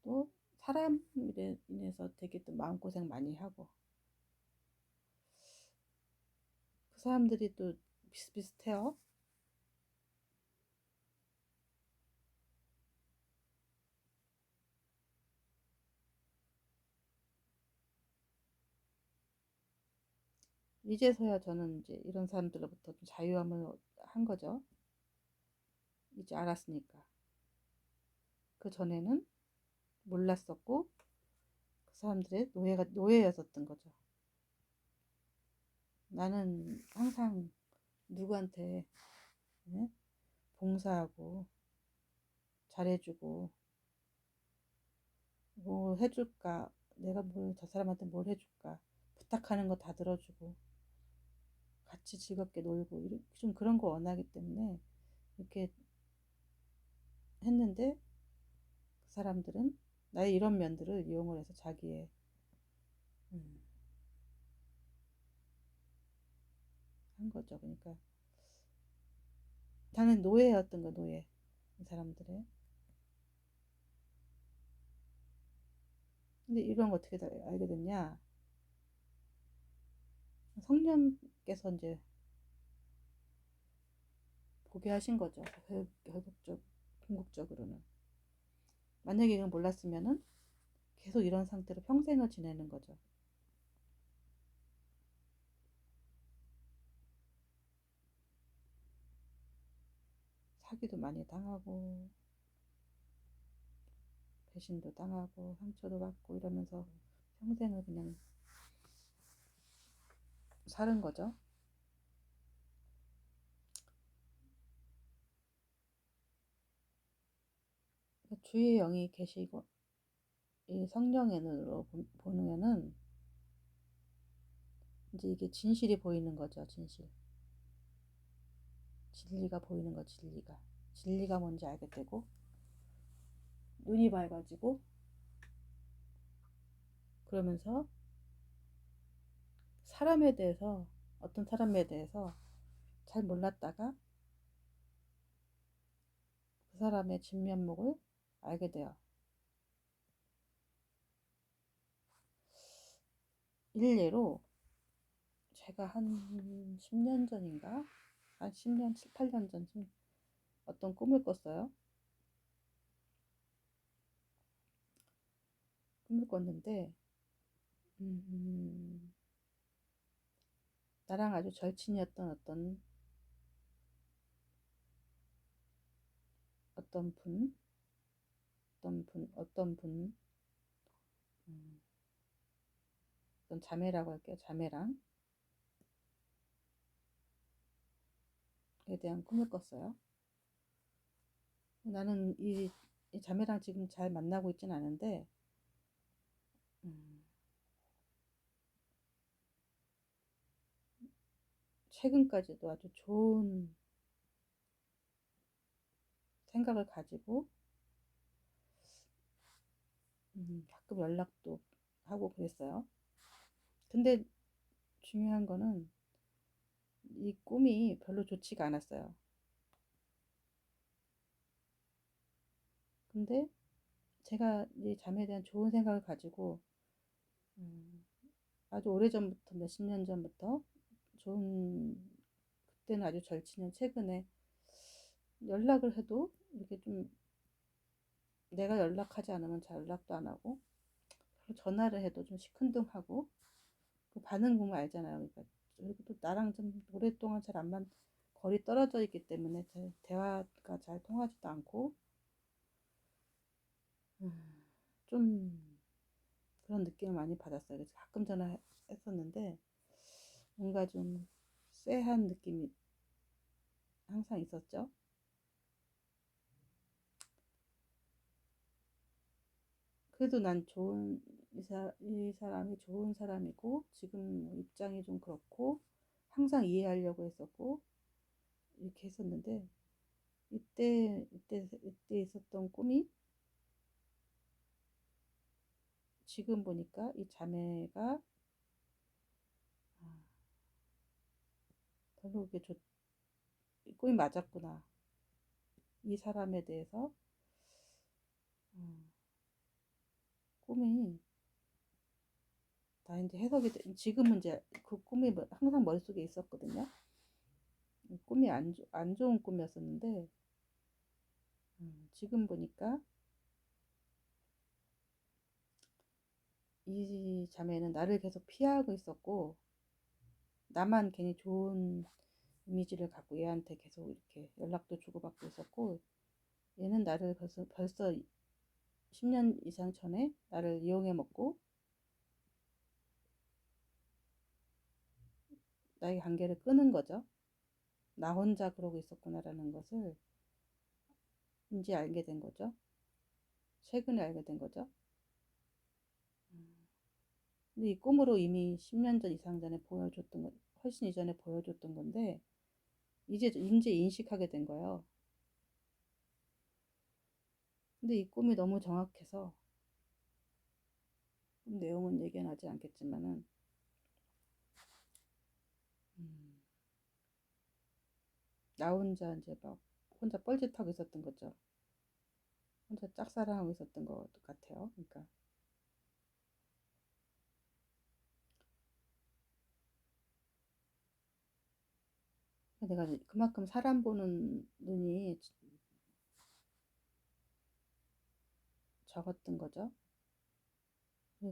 또 사람 인해서 되게 또 마음고생 많이 하고, 그 사람들이 또 비슷비슷해요. 이제서야 저는 이제 이런 사람들로부터 좀 자유함을 한 거죠. 이제 알았으니까. 그 전에는 몰랐었고, 그 사람들의 노예였었던 거죠. 나는 항상 누구한테, 네? 봉사하고, 잘해주고, 뭐 해줄까? 내가 저 사람한테 뭘 해줄까? 부탁하는 거 다 들어주고, 같이 즐겁게 놀고, 좀 그런 거 원하기 때문에, 이렇게 했는데, 그 사람들은 나의 이런 면들을 이용을 해서 자기의, 음, 한 거죠. 그러니까, 나는 노예였던 거, 노예. 이 사람들의. 근데 이런 거 어떻게 다 알게 됐냐? 성령께서 이제 보게 하신 거죠. 궁극적으로는. 만약에 이걸 몰랐으면은 계속 이런 상태로 평생을 지내는 거죠. 사기도 많이 당하고, 배신도 당하고, 상처도 받고 이러면서 평생을 그냥 사는 거죠. 그러니까 주의 영이 계시고, 이 성령의 눈으로 보면은 이제 이게 진실이 보이는 거죠. 진실. 진리가 보이는 거, 진리가. 진리가 뭔지 알게 되고, 눈이 밝아지고, 그러면서 사람에 대해서, 어떤 사람에 대해서 잘 몰랐다가 그 사람의 진면목을 알게 돼요. 일례로 제가 한 10년 전인가? 한 10년, 7, 8년 전 어떤 꿈을 꿨어요. 꿈을 꿨는데, 음, 나랑 아주 절친이었던 어떤 분, 어떤 분, 음, 어떤 자매라고 할게요. 자매랑에 대한 꿈을 꿨어요. 나는 이 자매랑 지금 잘 만나고 있진 않은데, 음, 최근까지도 아주 좋은 생각을 가지고, 가끔 연락도 하고 그랬어요. 근데 중요한 거는 이 꿈이 별로 좋지가 않았어요. 근데 제가 이 자매에 대한 좋은 생각을 가지고 음, 아주 오래전부터 몇십 년 전부터 좋은 그때는 아주 절친한 최근에 연락을 해도 이렇게 좀 내가 연락하지 않으면 잘 연락도 안 하고 전화를 해도 좀 시큰둥하고 그 반응 보면 알잖아요. 그러니까 그리고 또 나랑 좀 오랫동안 잘 안 만, 거리 떨어져 있기 때문에 잘 대화가 잘 통하지도 않고 음, 좀 그런 느낌을 많이 받았어요. 그래서 가끔 전화했었는데 뭔가 좀 쎄한 느낌이 항상 있었죠. 그래도 난 좋은 이 사람이 좋은 사람이고 지금 입장이 좀 그렇고 항상 이해하려고 했었고 이렇게 했었는데 이때 있었던 꿈이 지금 보니까 이 자매가 아, 별로 그게 꿈이 맞았구나. 이 사람에 대해서 음, 꿈이 다 이제 지금은 이제 그 꿈이 항상 머릿속에 있었거든요. 꿈이 안 좋은 꿈이었었는데 지금 보니까 이 자매는 나를 계속 피하고 있었고 나만 괜히 좋은 이미지를 갖고 얘한테 계속 이렇게 연락도 주고받고 있었고 얘는 나를 벌써 10년 이상 전에 나를 이용해 먹고 나의 관계를 끄는 거죠. 나 혼자 그러고 있었구나라는 것을 이제 알게 된 거죠. 최근에 알게 된 거죠. 근데 이 꿈으로 이미 10년 전 이상 전에 보여줬던 거, 훨씬 이전에 보여줬던 건데 이제 인식하게 된 거예요. 근데 이 꿈이 너무 정확해서 내용은 얘기는 하지 않겠지만은 음, 나 혼자 이제 막 혼자 뻘짓하고 있었던 거죠. 혼자 짝사랑하고 있었던 것 같아요. 그러니까 내가 그만큼 사람 보는 눈이 적었던 거죠.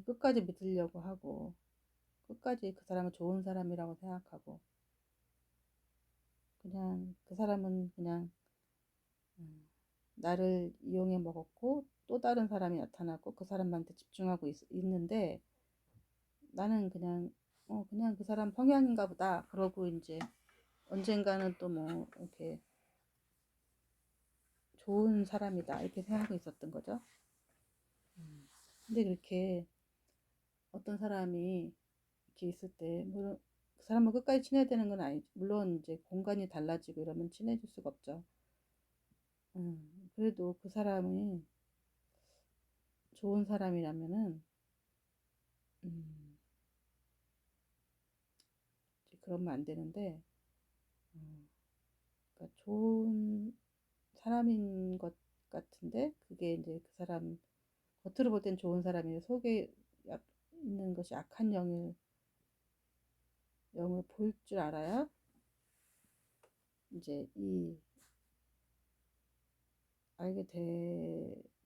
끝까지 믿으려고 하고 끝까지 그 사람은 좋은 사람이라고 생각하고 그냥 그 사람은 그냥 음, 나를 이용해 먹었고 또 다른 사람이 나타났고 그 사람한테 집중하고 있는데 나는 그냥 그냥 그 사람 성향인가 보다 그러고 이제 언젠가는 또 뭐 이렇게 좋은 사람이다 이렇게 생각하고 있었던 거죠. 근데 그렇게 어떤 사람이 이렇게 있을 때 물론 그 사람은 끝까지 친해야 되는 건 아니죠. 물론 이제 공간이 달라지고 이러면 친해질 수가 없죠. 그래도 그 사람이 좋은 사람이라면은 음, 이제 그러면 안 되는데 음, 그러니까 좋은 사람인 것 같은데 그게 이제 그 사람 겉으로 볼 땐 좋은 사람이 속에 있는 것이 악한 영을 볼 줄 알아야 이제 알게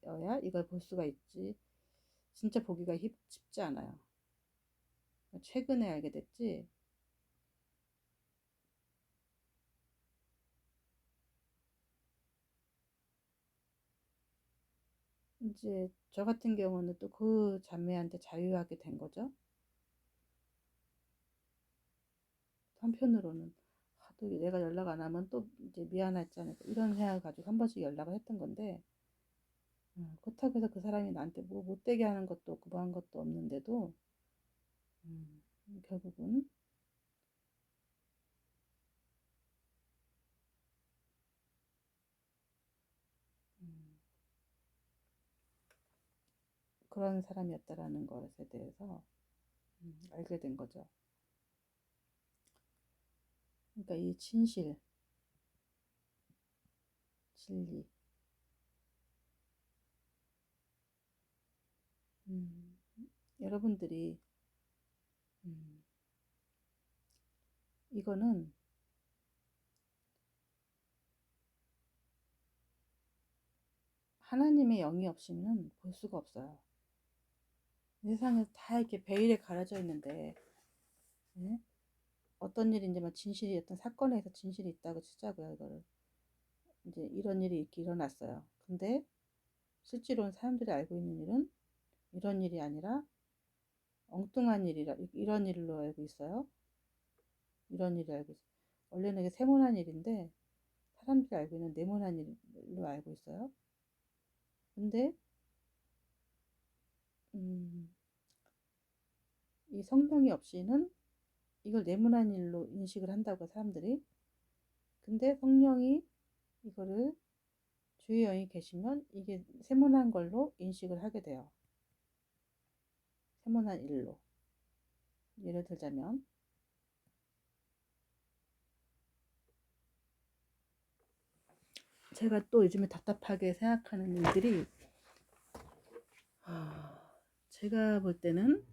되어야 이걸 볼 수가 있지. 진짜 보기가 쉽지 않아요. 최근에 알게 됐지. 이제 저 같은 경우는 또 그 자매한테 자유하게 된 거죠. 한편으로는 또 내가 연락 안 하면 또 이제 미안하지 않을까 이런 생각을 가지고 한 번씩 연락을 했던 건데 그렇다고 해서 그 사람이 나한테 뭐 못되게 하는 것도 없고 뭐 한 것도 없는데도 음, 결국은 음, 그런 사람이었다라는 것에 대해서 알게 된 거죠. 그러니까 이 진실, 진리 여러분들이 음, 이거는 하나님의 영이 없이는 볼 수가 없어요. 세상에 다 이렇게 베일에 가려져 있는데, 예? 어떤 일인지 막 진실이 어떤 사건에서 진실이 있다고 치자고요. 이거를 이제 이런 일이 이렇게 일어났어요. 근데 실제로는 사람들이 알고 있는 일은 이런 일이 아니라 엉뚱한 일이라 이런 일로 알고 있어요. 이런 일을 알고 있어요. 원래는 이게 세모난 일인데 사람들이 알고 있는 네모난 일로 알고 있어요. 근데 음, 이 성령이 없이는 이걸 네모난 일로 인식을 한다고 사람들이. 근데 성령이 이거를 주의 영이 계시면 이게 세모난 걸로 인식을 하게 돼요. 세모난 일로. 예를 들자면 제가 또 요즘에 답답하게 생각하는 일들이 제가 볼 때는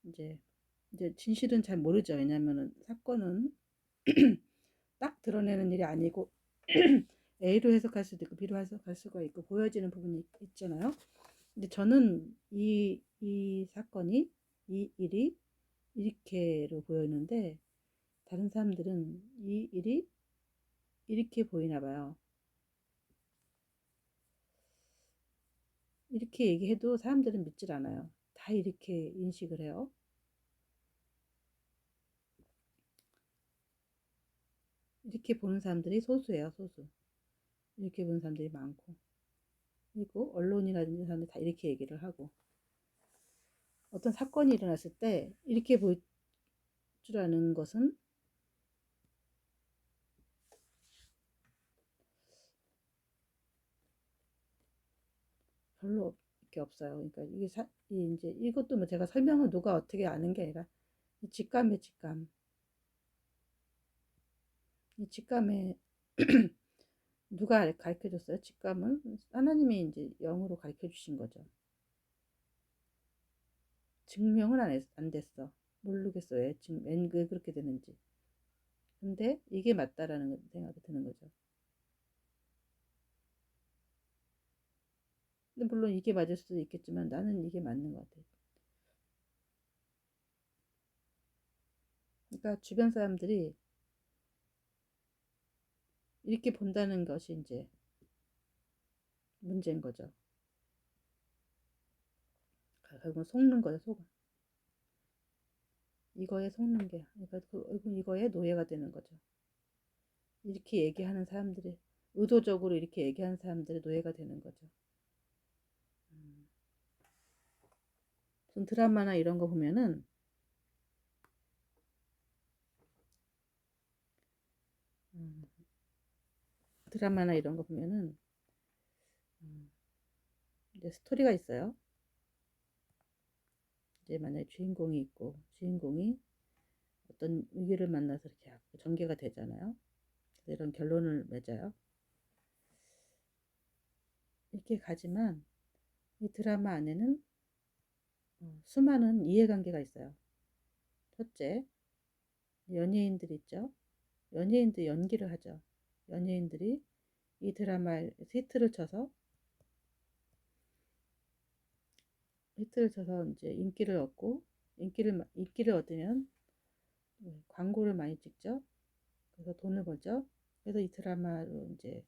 이제 진실은 잘 모르죠. 왜냐면은 사건은 딱 드러내는 일이 아니고 A로 해석할 수도 있고 B로 해석할 수가 있고 보여지는 부분이 있잖아요. 근데 저는 이 사건이 이 일이 이렇게로 보였는데 다른 사람들은 이 일이 이렇게 보이나 봐요. 이렇게 얘기해도 사람들은 믿질 않아요. 다 이렇게 인식을 해요. 이렇게 보는 사람들이 소수예요, 소수. 이렇게 보는 사람들이 많고. 그리고 언론이라든지 사람들이 다 이렇게 얘기를 하고. 어떤 사건이 일어났을 때 이렇게 보일 줄 아는 것은 별로 이렇게 없어요. 그러니까 이제 이것도 뭐 제가 설명을 누가 어떻게 아는 게 아니라 이 직감의 직감. 이 직감에 누가 가르쳐 줬어요? 직감은 하나님이 이제 영으로 가르쳐 주신 거죠. 증명은 안 됐어. 모르겠어. 왜 그렇게 되는지. 근데 이게 맞다라는 생각이 드는 거죠. 근데 물론 이게 맞을 수도 있겠지만 나는 이게 맞는 것 같아요. 그러니까 주변 사람들이 이렇게 본다는 것이 이제 문제인 거죠. 결국은 속는 거죠, 속아. 이거에 속는 게, 이거에 노예가 되는 거죠. 이렇게 얘기하는 사람들이, 의도적으로 이렇게 얘기하는 사람들의 노예가 되는 거죠. 전 드라마나 이런 거 보면은, 음, 드라마나 이런 거 보면은, 이제 스토리가 있어요. 이제 만약에 주인공이 있고, 주인공이 어떤 위기를 만나서 이렇게 전개가 되잖아요. 그래서 이런 결론을 맺어요. 이렇게 가지만, 이 드라마 안에는 수많은 이해관계가 있어요. 첫째, 연예인들 있죠. 연예인들 연기를 하죠. 연예인들이 이 드라마에 히트를 쳐서 이제 인기를 얻고 인기를 얻으면 광고를 많이 찍죠. 그래서 돈을 벌죠. 그래서 이 드라마로 이제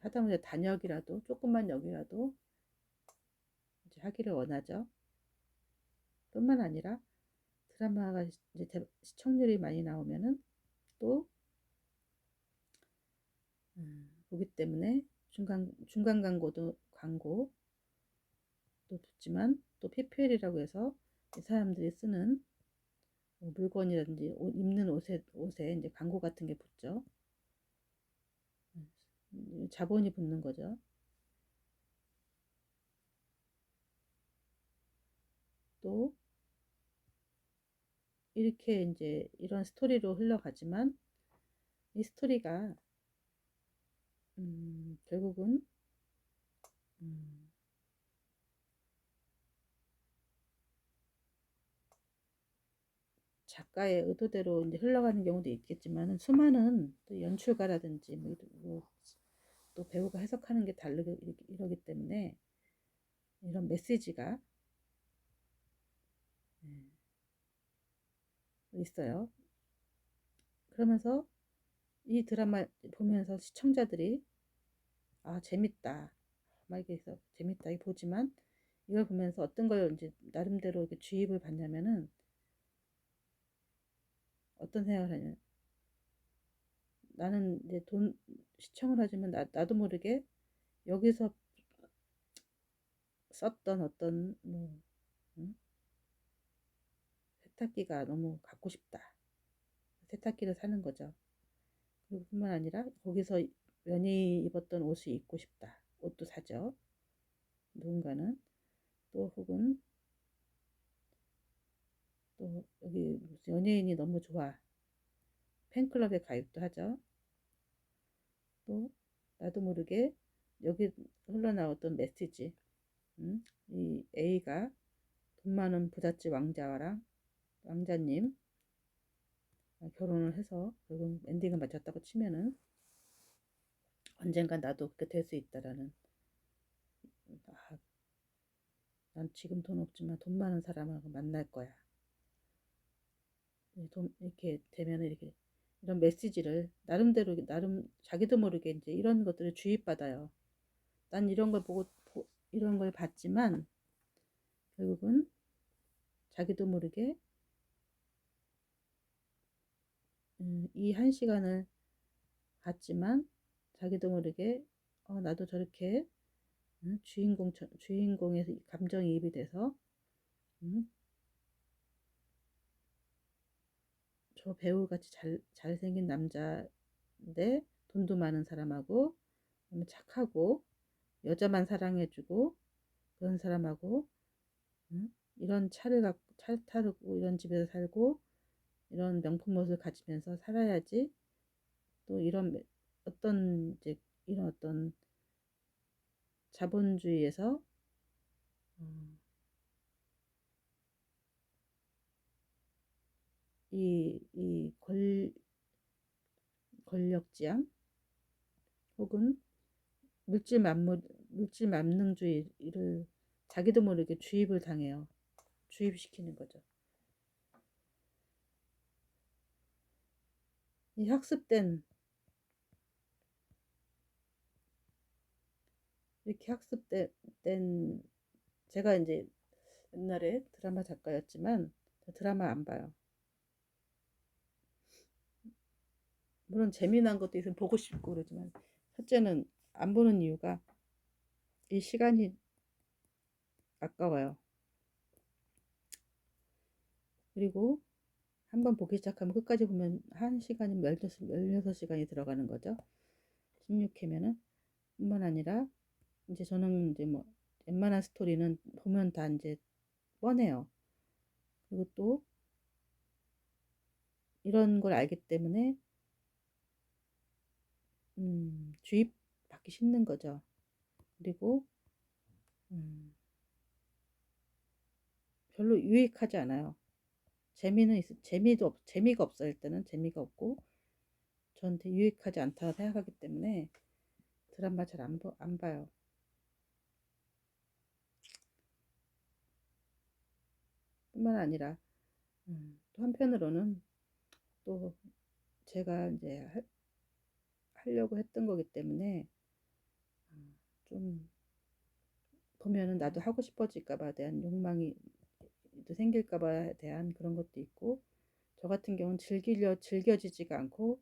하다못해 단역이라도 조금만 역이라도 이제 하기를 원하죠. 뿐만 아니라 드라마가 이제 시청률이 많이 나오면은 또 보기 때문에 중간 광고 또 붙지만 또 PPL이라고 해서 이 사람들이 쓰는 물건이라든지 입는 옷에 이제 광고 같은 게 붙죠. 자본이 붙는 거죠. 또 이렇게 이제 이런 스토리로 흘러가지만 이 스토리가 결국은 작가의 의도대로 이제 흘러가는 경우도 있겠지만 수많은 또 연출가라든지 또 배우가 해석하는 게 다르게 이러기 때문에 이런 메시지가 있어요. 그러면서 이 드라마 보면서 시청자들이 재밌다 막 이렇게 해서 재밌다 이 보지만 이걸 보면서 어떤 걸 이제 나름대로 이렇게 주입을 받냐면은 어떤 생각을 하냐면 나는 이제 돈 시청을 하지만 나도 모르게 여기서 썼던 어떤 응? 세탁기가 너무 갖고 싶다. 세탁기를 사는 거죠. 그리고 뿐만 아니라 거기서 연예인이 입었던 옷이 입고 싶다. 옷도 사죠. 누군가는 또 혹은 또 여기 무슨 연예인이 너무 좋아. 팬클럽에 가입도 하죠. 또 나도 모르게 여기 흘러나왔던 메시지. 이 A가 돈 많은 부잣집 왕자님 결혼을 해서 결국 엔딩을 맞췄다고 치면은 언젠간 나도 그렇게 될 수 있다라는 난 지금 돈 없지만 돈 많은 사람하고 만날 거야. 이렇게 되면 이렇게 이런 메시지를 나름대로 나름 자기도 모르게 이제 이런 것들을 주입받아요. 난 이런 걸 이런 걸 봤지만 결국은 자기도 모르게 이 한 시간을 봤지만 자기도 모르게 나도 저렇게 주인공에서 감정이입이 돼서 저 배우같이 잘생긴 남자인데 돈도 많은 사람하고 착하고 여자만 사랑해주고 그런 사람하고 이런 차 타고 이런 집에서 살고 이런 명품 옷을 가지면서 살아야지 또 이런 어떤 이제 이런 어떤 자본주의에서 이 권력지향 혹은 물질 만능주의를 자기도 모르게 주입을 당해요. 주입시키는 거죠. 이 이렇게 학습된 제가 이제 옛날에 드라마 작가였지만 드라마 안 봐요. 물론 재미난 것도 있으면 보고 싶고 그러지만 첫째는 안 보는 이유가 이 시간이 아까워요. 그리고 한번 보기 시작하면 끝까지 보면 1시간이면 16시간이 들어가는 거죠. 16회면은 뿐만 아니라 이제 저는 이제 뭐 웬만한 스토리는 보면 다 이제 뻔해요. 그리고 또 이런 걸 알기 때문에 주입 받기 싫는 거죠. 그리고 별로 유익하지 않아요. 재미가 없어요. 일단은 재미가 없고 저한테 유익하지 않다고 생각하기 때문에 드라마 잘 안 봐요. 뿐만 아니라 또 한편으로는 또 제가 이제 하려고 했던 거기 때문에 좀 보면은 나도 하고 싶어질까봐 대한 욕망이 또 생길까봐 대한 그런 것도 있고 저 같은 경우는 즐겨지지가 않고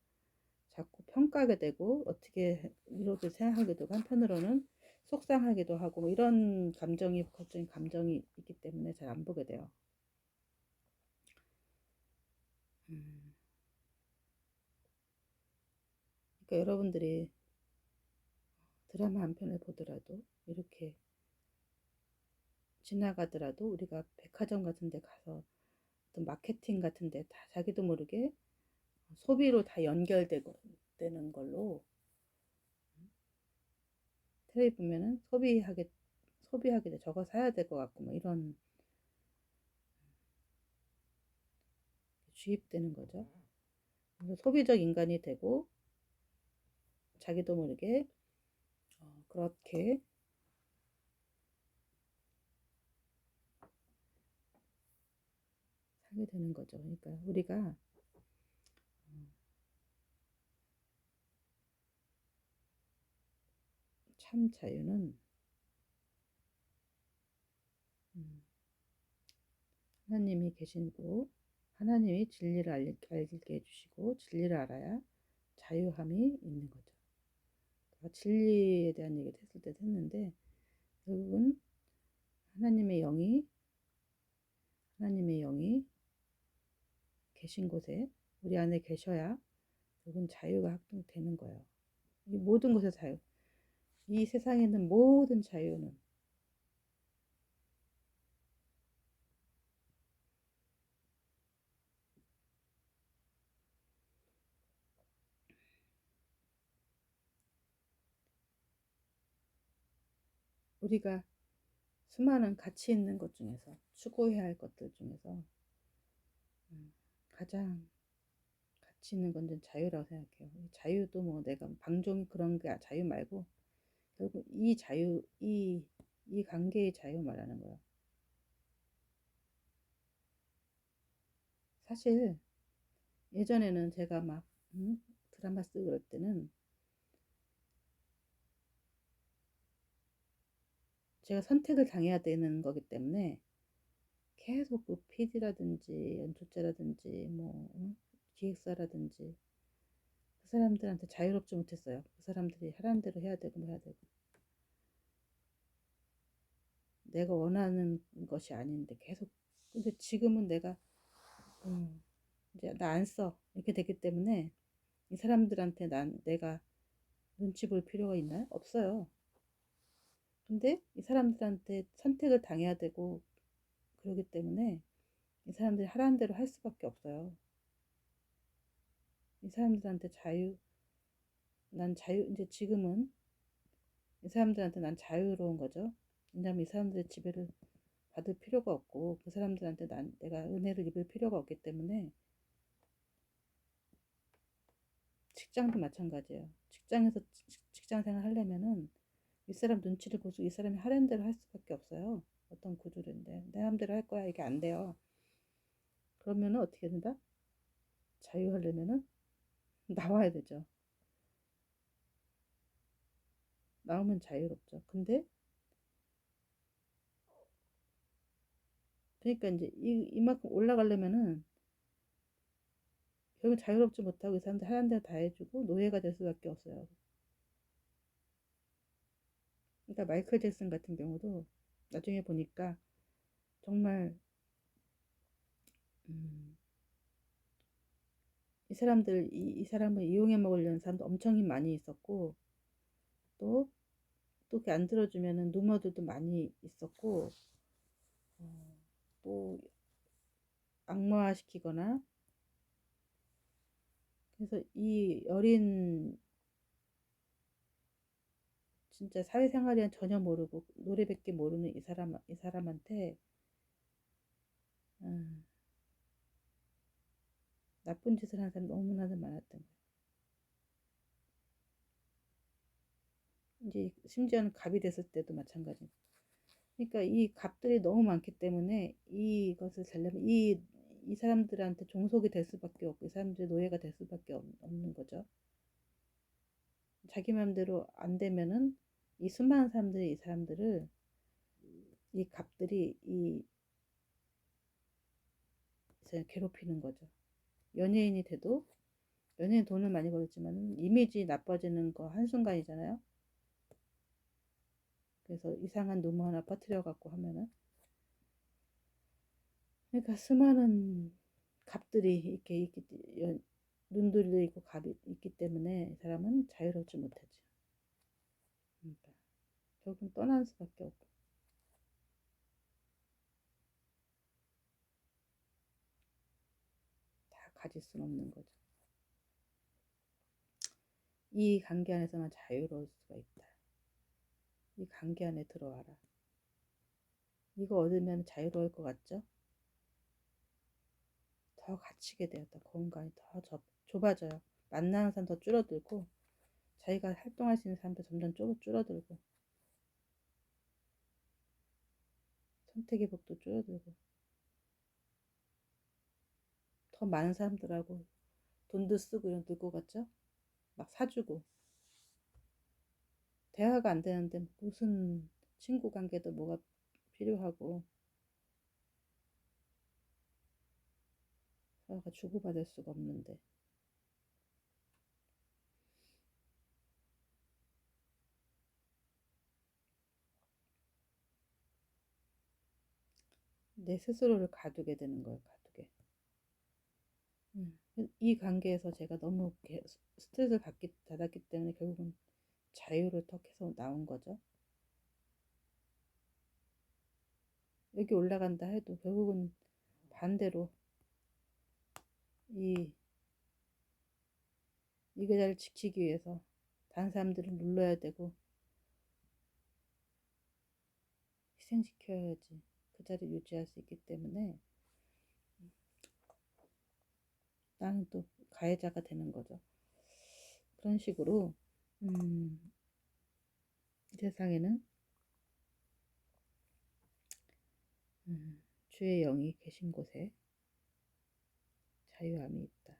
자꾸 평가하게 되고 어떻게 이렇게 생각하게 되고 한편으로는 속상하기도 하고 뭐 이런 걱정인 감정이 있기 때문에 잘 안 보게 돼요. 그러니까 여러분들이 드라마 한 편을 보더라도 이렇게 지나가더라도 우리가 백화점 같은 데 가서 어떤 마케팅 같은 데 다 자기도 모르게 소비로 다 연결되는 걸로 텔레비 보면은 소비하게 돼. 저거 사야 될 것 같고 뭐 이런 주입되는 거죠. 그래서 소비적 인간이 되고 자기도 모르게 그렇게 살게 되는 거죠. 그러니까 우리가 참 자유는 하나님이 계시고 하나님이 진리를 알게 해주시고 진리를 알아야 자유함이 있는 거죠. 진리에 대한 얘기를 했을 때도 했는데 결국은 하나님의 영이 계신 곳에 우리 안에 계셔야 결국은 자유가 확정되는 거예요. 이 모든 것의 자유, 이 세상에 있는 모든 자유는 우리가 수많은 가치 있는 것 중에서 추구해야 할 것들 중에서 가장 가치 있는 건 자유라고 생각해요. 자유도 뭐 내가 방종이 그런 게 자유 말고 결국 이 자유, 이 관계의 자유 말하는 거예요. 사실 예전에는 제가 막 드라마 쓰고 그럴 때는 제가 선택을 당해야 되는 거기 때문에 계속 그 PD라든지 연출자라든지 뭐 기획사라든지 그 사람들한테 자유롭지 못했어요. 그 사람들이 하라는 대로 해야 되고 뭐 해야 되고 내가 원하는 것이 아닌데 계속. 근데 지금은 내가 이제 나 안 써 이렇게 됐기 때문에 이 사람들한테 내가 눈치 볼 필요가 있나요? 없어요. 근데 이 사람들한테 선택을 당해야 되고 그러기 때문에 이 사람들이 하라는 대로 할 수밖에 없어요. 이 사람들한테 이제 지금은 이 사람들한테 난 자유로운 거죠. 왜냐면 이 사람들의 지배를 받을 필요가 없고 그 사람들한테 내가 은혜를 입을 필요가 없기 때문에. 직장도 마찬가지예요. 직장에서 직장 생활 하려면은 윗사람 눈치를 보고 이 사람이 하라는 대로 할 수밖에 없어요. 어떤 구조인데 내 마음대로 할 거야 이게 안 돼요. 그러면은 어떻게 된다? 자유하려면은 나와야 되죠. 나오면 자유롭죠. 근데 그러니까 이제 이만큼 올라가려면은 결국 자유롭지 못하고 이 사람들 하라는 대로 다 해주고 노예가 될 수밖에 없어요. 그러니까 마이클 잭슨 같은 경우도 나중에 보니까 정말 이 사람을 이용해 먹으려는 사람도 엄청 많이 있었고 또 이렇게 안 들어주면은 누머들도 많이 있었고 또 악마화시키거나. 그래서 이 어린 진짜 사회생활이란 전혀 모르고 노래밖에 모르는 이 사람한테 음, 나쁜 짓을 하는 사람 너무나 많았던 거예요. 이제 심지어는 갑이 됐을 때도 마찬가지. 그러니까 이 갑들이 너무 많기 때문에 이것을 살려면 이 사람들한테 종속이 될 수밖에 없고 이 사람들이 노예가 될 수밖에 없는 거죠. 자기 마음대로 안 되면은 이 수많은 사람들이 이 사람들을 이 갑들이 괴롭히는 거죠. 연예인이 돼도 연예인 돈을 많이 벌지만 이미지 나빠지는 거 한순간이잖아요. 그래서 이상한 루머 하나 퍼뜨려 갖고 하면은 그러니까 수많은 갑들이 이렇게 눈들도 있고 갑이 있기 때문에 사람은 자유롭지 못하죠. 그러니까 결국 떠날 수밖에 없고 다 가질 수는 없는 거죠. 이 관계 안에서만 자유로울 수가 있다. 이 관계 안에 들어와라. 이거 얻으면 자유로울 것 같죠? 더 갇히게 돼요. 더 공간이 더 좁아져요. 만나는 사람 더 줄어들고 자기가 활동할 수 있는 사람도 점점 줄어들고 선택의 폭도 줄어들고 더 많은 사람들하고 돈도 쓰고 이런 늙고 같죠? 막 사주고 대화가 안 되는데 무슨 친구 관계도 뭐가 필요하고 서로가 주고받을 수가 없는데 내 스스로를 가두게 되는 거예요. 가두게. 이 관계에서 제가 너무 스트레스를 받았기 때문에 결국은 자유를 턱해서 나온 거죠. 여기 올라간다 해도 결국은 반대로 이 계좌를 지키기 위해서 다른 사람들을 눌러야 되고 희생시켜야지 그 자리를 유지할 수 있기 때문에 나는 또 가해자가 되는 거죠. 그런 식으로 이 세상에는 주의 영이 계신 곳에 자유함이 있다.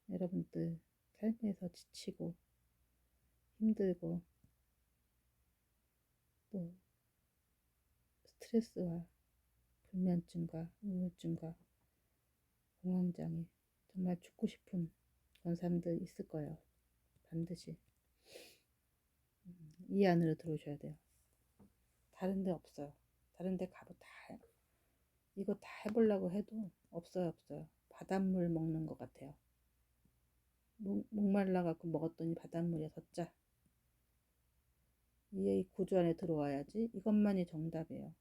여러분들 삶에서 지치고 힘들고 또 스트레스와 불면증과 우울증과 공황장애 정말 죽고 싶은 그런 사람들 있을 거예요. 반드시 이 안으로 들어오셔야 돼요. 다른 데 없어요. 다른 데 가보 이거 다 해보려고 해도 없어요. 바닷물 먹는 것 같아요. 목말라갖고 먹었더니 바닷물이 더 짜. 이 구조 안에 들어와야지. 이것만이 정답이에요.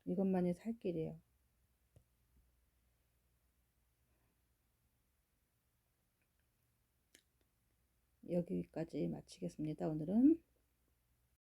이것만이 살 길이에요. 여기까지 마치겠습니다. 오늘은.